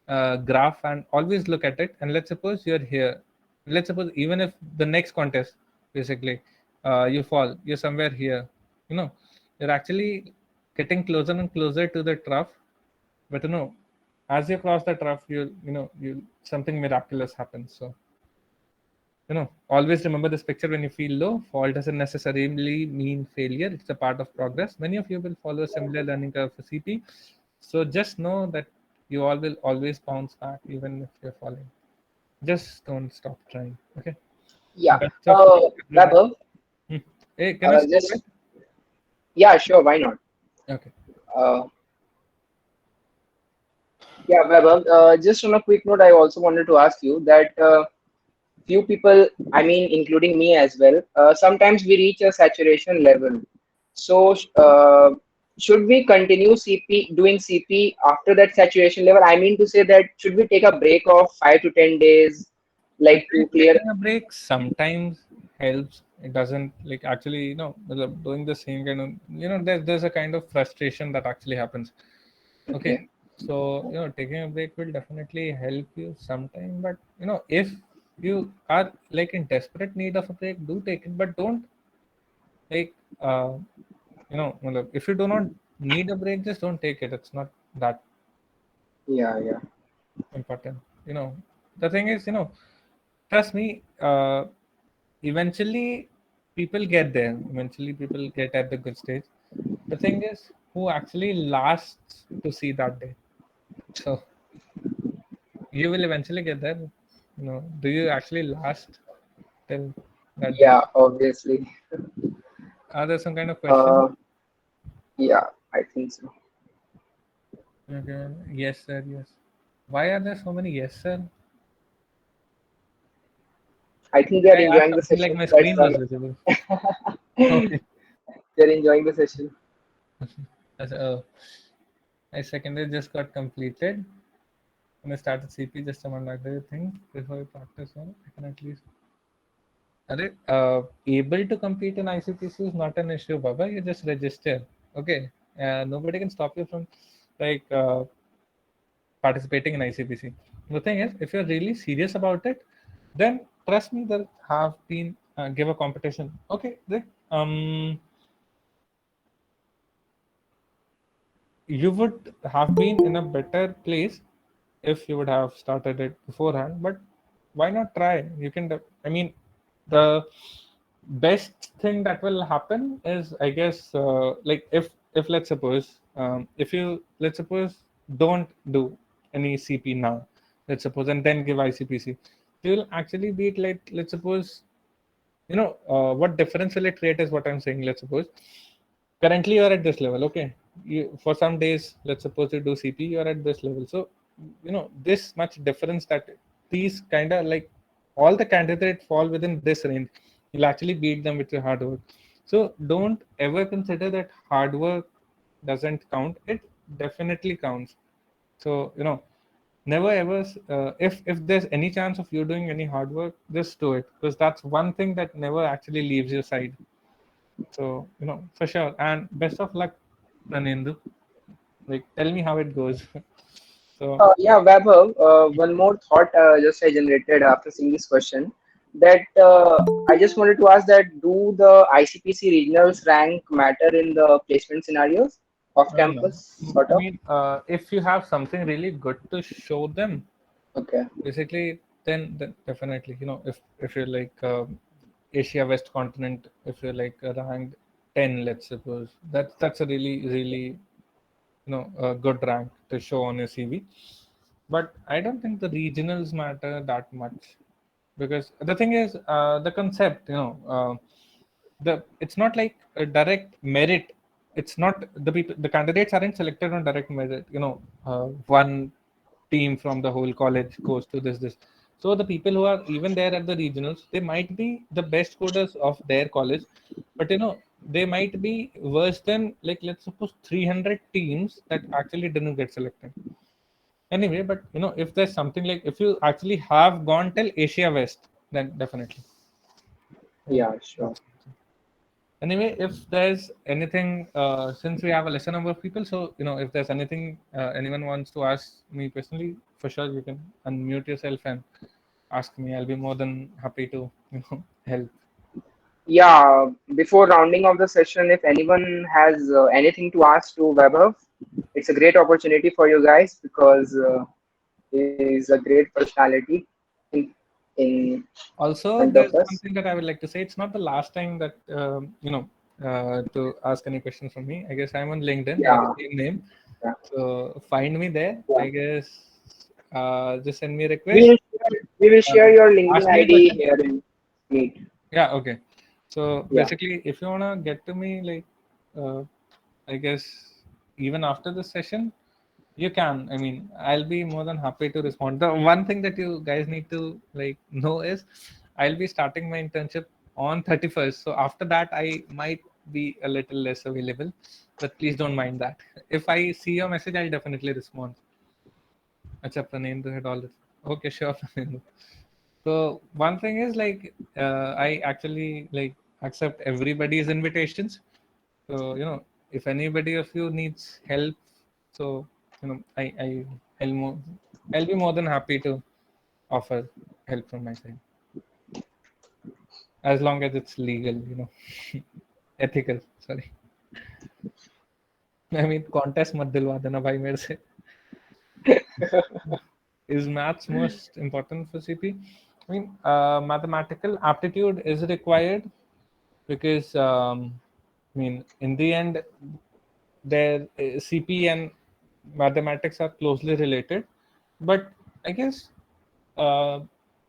S3: graph and always look at it. And let's suppose you're here. Let's suppose even if the next contest, basically, you fall. You're somewhere here. You know, you're actually getting closer and closer to the trough. But as you cross the trough, you something miraculous happens. So always remember this picture. When you feel low, fall doesn't necessarily mean failure. It's a part of progress. Many of you will follow a similar learning curve for CP. So just know that you all will always bounce back, even if you're falling. Just don't stop trying. Okay.
S2: Yeah.
S3: Best of luck, everybody.
S2: Vaibhav,
S3: Hey, can I speak?
S2: just yeah, sure, why not?
S3: Okay.
S2: Uh, yeah, Vaibhav, just on a quick note, I also wanted to ask you that few people, I mean, including me as well, sometimes we reach a saturation level. So, should we continue doing CP after that saturation level? I mean to say that should we take a break of 5 to 10 days,
S3: I
S2: like to
S3: think
S2: clear?
S3: taking a break sometimes helps. It doesn't like actually, doing the same kind of, there's a kind of frustration that actually happens. Okay.
S2: Okay.
S3: So, taking a break will definitely help you sometime. But, if you are like in desperate need of a break, do take it. But don't like, if you do not need a break, just don't take it. It's not that
S2: Yeah, yeah.
S3: important. The thing is, trust me, eventually people get there. Eventually people get at the good stage. The thing is, who actually lasts to see that day? So you will eventually get there. Do you actually last till that day?
S2: Yeah, obviously.
S3: Are there some kind of question?
S2: Uh, yeah, I think so.
S3: Okay. Yes, sir. Yes. Why are there so many yes, sir?
S2: I think they are
S3: I asked
S2: enjoying the
S3: something like
S2: session.
S3: my
S2: That's
S3: screen was
S2: why
S3: visible. Okay.
S2: they're enjoying the session.
S3: My secondary just got completed. When I started CP, just a month later, I think before I practice one, I can at least. Able to compete in ICPC is not an issue, Baba. You just register. Okay. Nobody can stop you from like participating in ICPC. The thing is, if you're really serious about it, then trust me, there have been give a competition. Okay, you would have been in a better place if you would have started it beforehand. But why not try? You can. I mean, the best thing that will happen is, I guess, like if if you let's suppose don't do any CP now, let's suppose, and then give ICPC, you'll actually beat, like, let's suppose, what difference will it create is what I'm saying. Let's suppose currently you're at this level. Okay, for some days, let's suppose you do CP, you're at this level. So this much difference, that these kind of like all the candidates fall within this range, you'll actually beat them with your hard work. So don't ever consider that hard work doesn't count. It definitely counts. So never ever, if there's any chance of you doing any hard work, just do it, because that's one thing that never actually leaves your side. So, for sure. And best of luck, Pranendu. Like, tell me how it goes. So,
S2: Yeah, Vaibhav, one more thought just I generated after seeing this question. That I just wanted to ask that do the ICPC regionals rank matter in the placement scenarios off
S3: no.
S2: campus, sort
S3: I
S2: of?
S3: mean, if you have something really good to show them,
S2: Okay.
S3: basically, then definitely, if you're like Asia West continent, if you're like ranked 10, let's suppose, that's a really, really, a good rank to show on your CV. But I don't think the regionals matter that much, because the thing is, the concept, the it's not like a direct merit. It's not the candidates aren't selected on direct merit. One team from the whole college goes to this. So the people who are even there at the regionals, they might be the best coders of their college, but they might be worse than, like, let's suppose 300 teams that actually didn't get selected anyway. But if there's something like, if you actually have gone till Asia West, then definitely.
S2: Yeah, sure.
S3: That's anyway. If there's anything, since we have a lesser number of people, so if there's anything anyone wants to ask me personally, for sure you can unmute yourself and ask me. I'll be more than happy to help.
S2: Yeah, before rounding off the session, if anyone has anything to ask to Vaibhav, it's a great opportunity for you guys because he is a great personality in, in
S3: Also,
S2: front of
S3: there's one
S2: us.
S3: thing that I would like to say. It's not the last time that to ask any questions from me. I guess I'm on LinkedIn,
S2: Yeah,
S3: same name.
S2: yeah,
S3: So find me there.
S2: yeah.
S3: I guess just send me a
S2: We
S3: request.
S2: will we will share your
S3: Ask
S2: LinkedIn
S3: me a
S2: ID
S3: question.
S2: here in Meet.
S3: Yeah, okay. So
S2: Yeah.
S3: basically, if you wanna get to me, like, I guess even after the session, you can. I mean, I'll be more than happy to respond. The one thing that you guys need to like know is, I'll be starting my internship on 31st. So after that, I might be a little less available, but please don't mind that. If I see your message, I'll definitely respond. Acha, Pranendra had all this. Okay, sure, Pranendra. So one thing is like I actually like accept everybody's invitations. So if anybody of you needs help, so I'll mo- I'll be more than happy to offer help from my side, as long as it's legal, ethical. Sorry, I mean contest मत दिलवा देना भाई मेरे से. Is maths most important for CP? I mean, mathematical aptitude is required because I mean, in the end, their CP and mathematics are closely related. But I guess uh,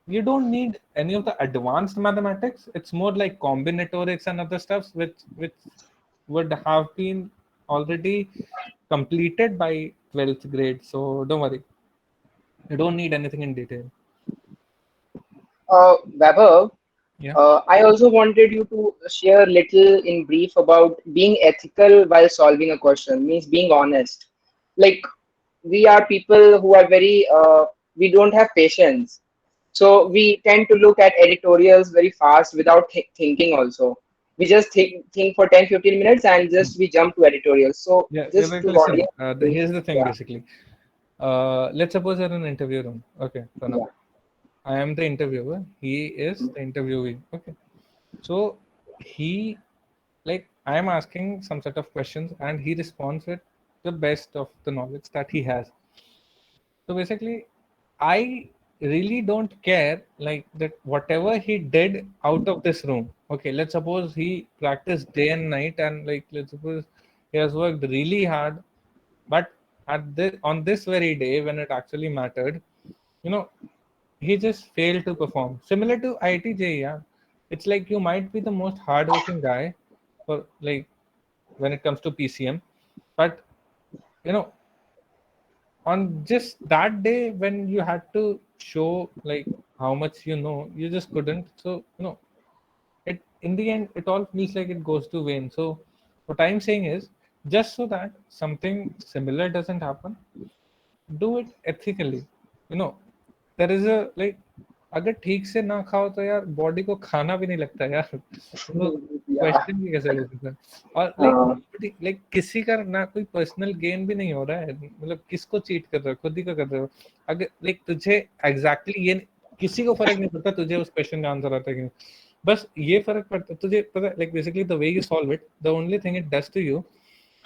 S3: you don't need any of the advanced mathematics. It's more like combinatorics and other stuffs, which would have been already completed by 12th grade. So don't worry, you don't need anything in detail.
S2: Vaibhav,
S3: Yeah.
S2: I also wanted you to share little in brief about being ethical while solving a question, means being honest. Like we are people who are very, we don't have patience. So we tend to look at editorials very fast without thinking also. We just think for 10-15 minutes and just we jump to editorials. So
S3: Yeah,
S2: just
S3: like
S2: to
S3: listen,
S2: audience,
S3: here's the thing
S2: yeah,
S3: basically. Let's suppose you're in an interview room. Okay, Pranav.
S2: yeah.
S3: I am the interviewer. He is the interviewee. Okay. So he, like, I am asking some set of questions and he responds with the best of the knowledge that he has. So basically, I really don't care like that whatever he did out of this room. Okay, let's suppose he practiced day and night and like let's suppose he has worked really hard, but on this very day when it actually mattered, you know, he just failed to perform. Similar to ITJ, yeah. It's like you might be the most hardworking guy for like when it comes to PCM, but you know on just that day when you had to show like how much you know, you just couldn't. So it in the end it all feels like it goes to vain. So what I'm saying is, just so that something similar doesn't happen, do it ethically. There is a like, अगर ठीक से ना खाओ तो यार body को खाना भी नहीं लगता यार. तुम लोग
S2: Yeah.
S3: क्वेश्चन भी कैसे ले सकते हैं? और
S2: Uh,
S3: लाइक किसी का ना कोई पर्सनल गेन भी नहीं हो रहा है. मतलब किसको चीट कर रहे हो? खुद ही का कर रहे हो. अगर लाइक तुझे एग्जैक्टली ये किसी को फर्क नहीं पड़ता तुझे उस क्वेश्चन का आंसर आता है कि नहीं. बस ये फर्क पड़ता है तुझे पता. Like basically the way you solve it, the only thing it does to you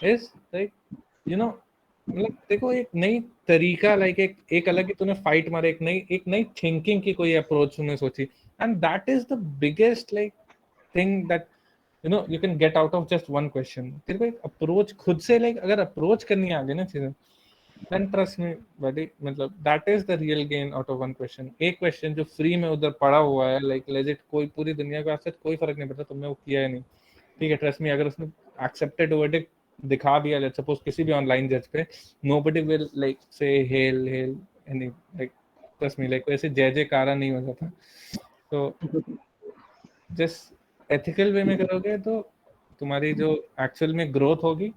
S3: is like you know मतलब देखो एक नई तरीका लाइक एक एक अलग ही तूने फाइट मारा. एक नई थिंकिंग की कोई अप्रोच तूने सोची. And that is the biggest like thing that you can get out of just one question. तेरे को एक अप्रोच खुद से लाइक अगर अप्रोच करनी आ गई ना चीजें, देन ट्रस्ट मी बडी, मतलब that is the real gain out of one question. एक क्वेश्चन जो फ्री में उधर पड़ा हुआ है लाइक लेजिट कोई पूरी दुनिया को ऐसे कोई फर्क नहीं पड़ता तुमने वो किया है नहीं. ठीक है, ट्रस्ट मी, अगर उसने एक्सेप्टेड वर्डिक्ट दिखा दिया लेट्स सपोज किसी भी ऑनलाइन जज पे, नोबडी विल लाइक से hello hello any like, trust me, like वैसे जय जयकारा नहीं हो जाता. तो जस्ट एथिकल वे में करोगे तो तुम्हारी जो एक्चुअल में ग्रोथ होगी.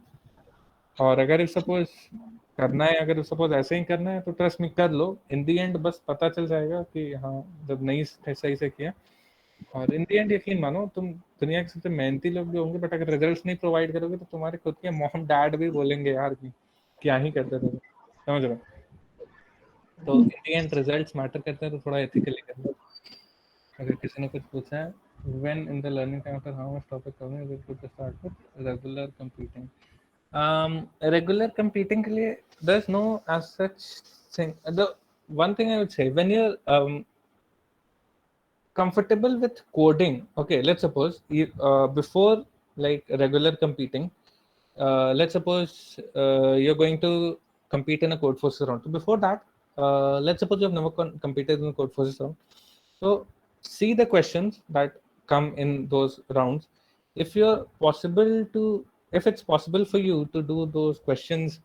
S3: और अगर सपोज करना है, अगर सपोज ऐसे ही करना है तो ट्रस्ट मी कर लो. इन दी एंड बस पता चल जाएगा कि हाँ जब नहीं सही से किया. और इन दी एंड यकीन मानो तुम दुनिया के सबसे मेहनती लोग भी होंगे, बट अगर रिजल्ट्स नहीं प्रोवाइड करोगे तो तुम्हारे खुद के मॉम डैड भी बोलेंगे यार कि क्या ही करते थे. समझ रहे हो? तो इन दी एंड रिजल्ट्स मैटर करते हैं, तो थोड़ा एथिकली करना. अगर किसी ने कुछ पूछा है when in the learning time after how much topic covering is it good to start with regular competing? Regular competing के लिए there's no as such thing. The one thing I would say, when you're comfortable with coding, okay, let's suppose you, before like regular competing, let's suppose you're going to compete in a code forces round. So before that, let's suppose you've never competed in a code forces round. So see the questions that come in those rounds. If you're possible to, if it's possible for you to do those questions,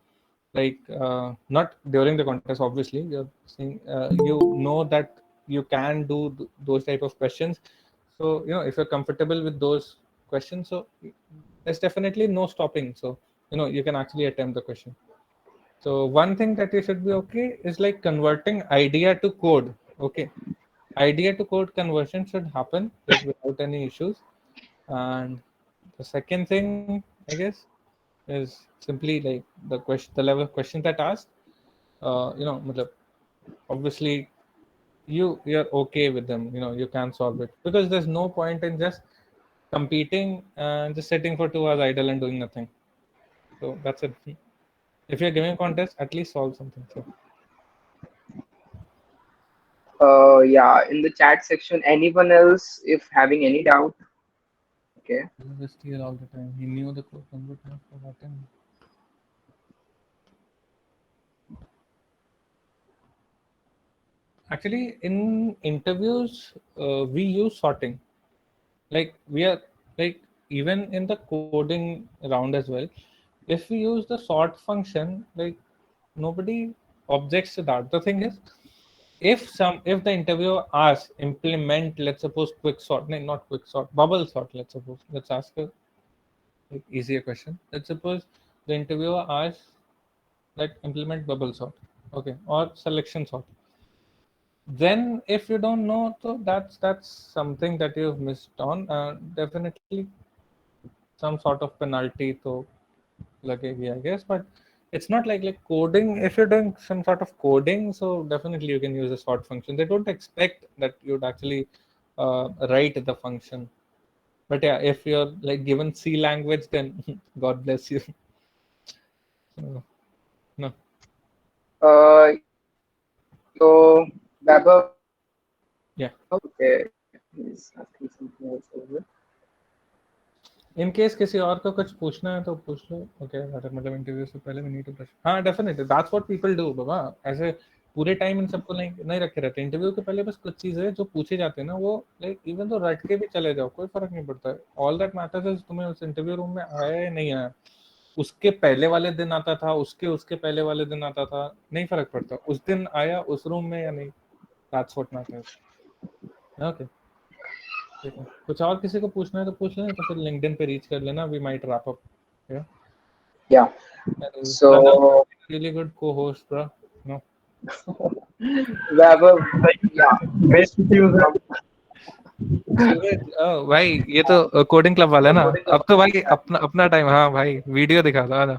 S3: like not during the contest, obviously, you're saying you know that you can do those type of questions. So if you're comfortable with those questions, so there's definitely no stopping. So you can actually attempt the question. So one thing that you should be okay is like converting idea to code. Okay, idea to code conversion should happen like without any issues. And the second thing, I guess, is simply like the level of questions that asked. Matlab, obviously you're okay with them. You can solve it, because there's no point in just competing and just sitting for 2 hours idle and doing nothing. So that's it. If you're giving a contest, at least solve something. So
S2: Yeah, in the chat section, anyone else if having any doubt? Okay.
S3: just here all the time. He knew the code number, not forgotten. Actually, in interviews, we use sorting. Like we are like even in the coding round as well. If we use the sort function, like nobody objects to that. The thing is, if the interviewer asks implement, let's suppose quick sort, no, not quick sort, bubble sort. Let's ask a like easier question. Let's suppose the interviewer asks that implement bubble sort, okay, or selection sort. Then if you don't know, so that's something that you've missed on. Definitely some sort of penalty to lagegi, I guess, but it's not like coding. If you're doing some sort of coding, so definitely you can use a sort function. They don't expect that you'd actually write the function. But yeah, if you're like given C language, then God bless you. So, no.
S2: So Vaibhav.
S3: Yeah.
S2: Okay. He's asking something else over.
S3: In case किसी और को कुछ पूछना है तो पूछ लो. Okay, मतलब interview से पहले वी नीड टू ब्रश. हाँ, definitely that's what people do बाबा. ऐसे पूरे टाइम इन सबको नहीं रखे रहते. इंटरव्यू के पहले बस कुछ चीजें जो पूछे जाते हैं ना, वो लाइक इवन तो रट के भी चले जाओ, कोई फर्क नहीं पड़ता है. ऑल दैट मैटर्स इज तुम्हें उस इंटरव्यू रूम में आया या नहीं आया. उसके पहले वाले दिन आता था, उसके पहले वाले दिन आता था, नहीं फर्क पड़ता. उस दिन आया उस रूम में या नहीं, दैट्स व्हाट मैटर्स. ओके, ठीक है. कुछ और किसी को पूछना है तो पूछ लेना, तो फिर लिंक्डइन पे रीच कर लेना. We might wrap up.
S2: Yeah. So
S3: really good co-host, bro. No.
S2: Vaibhav, yeah.
S1: Best to you, sir.
S3: भाई ये तो कोडिंग क्लब वाला है ना. अब तो भाई अपना टाइम. हाँ भाई, वीडियो दिखा दो.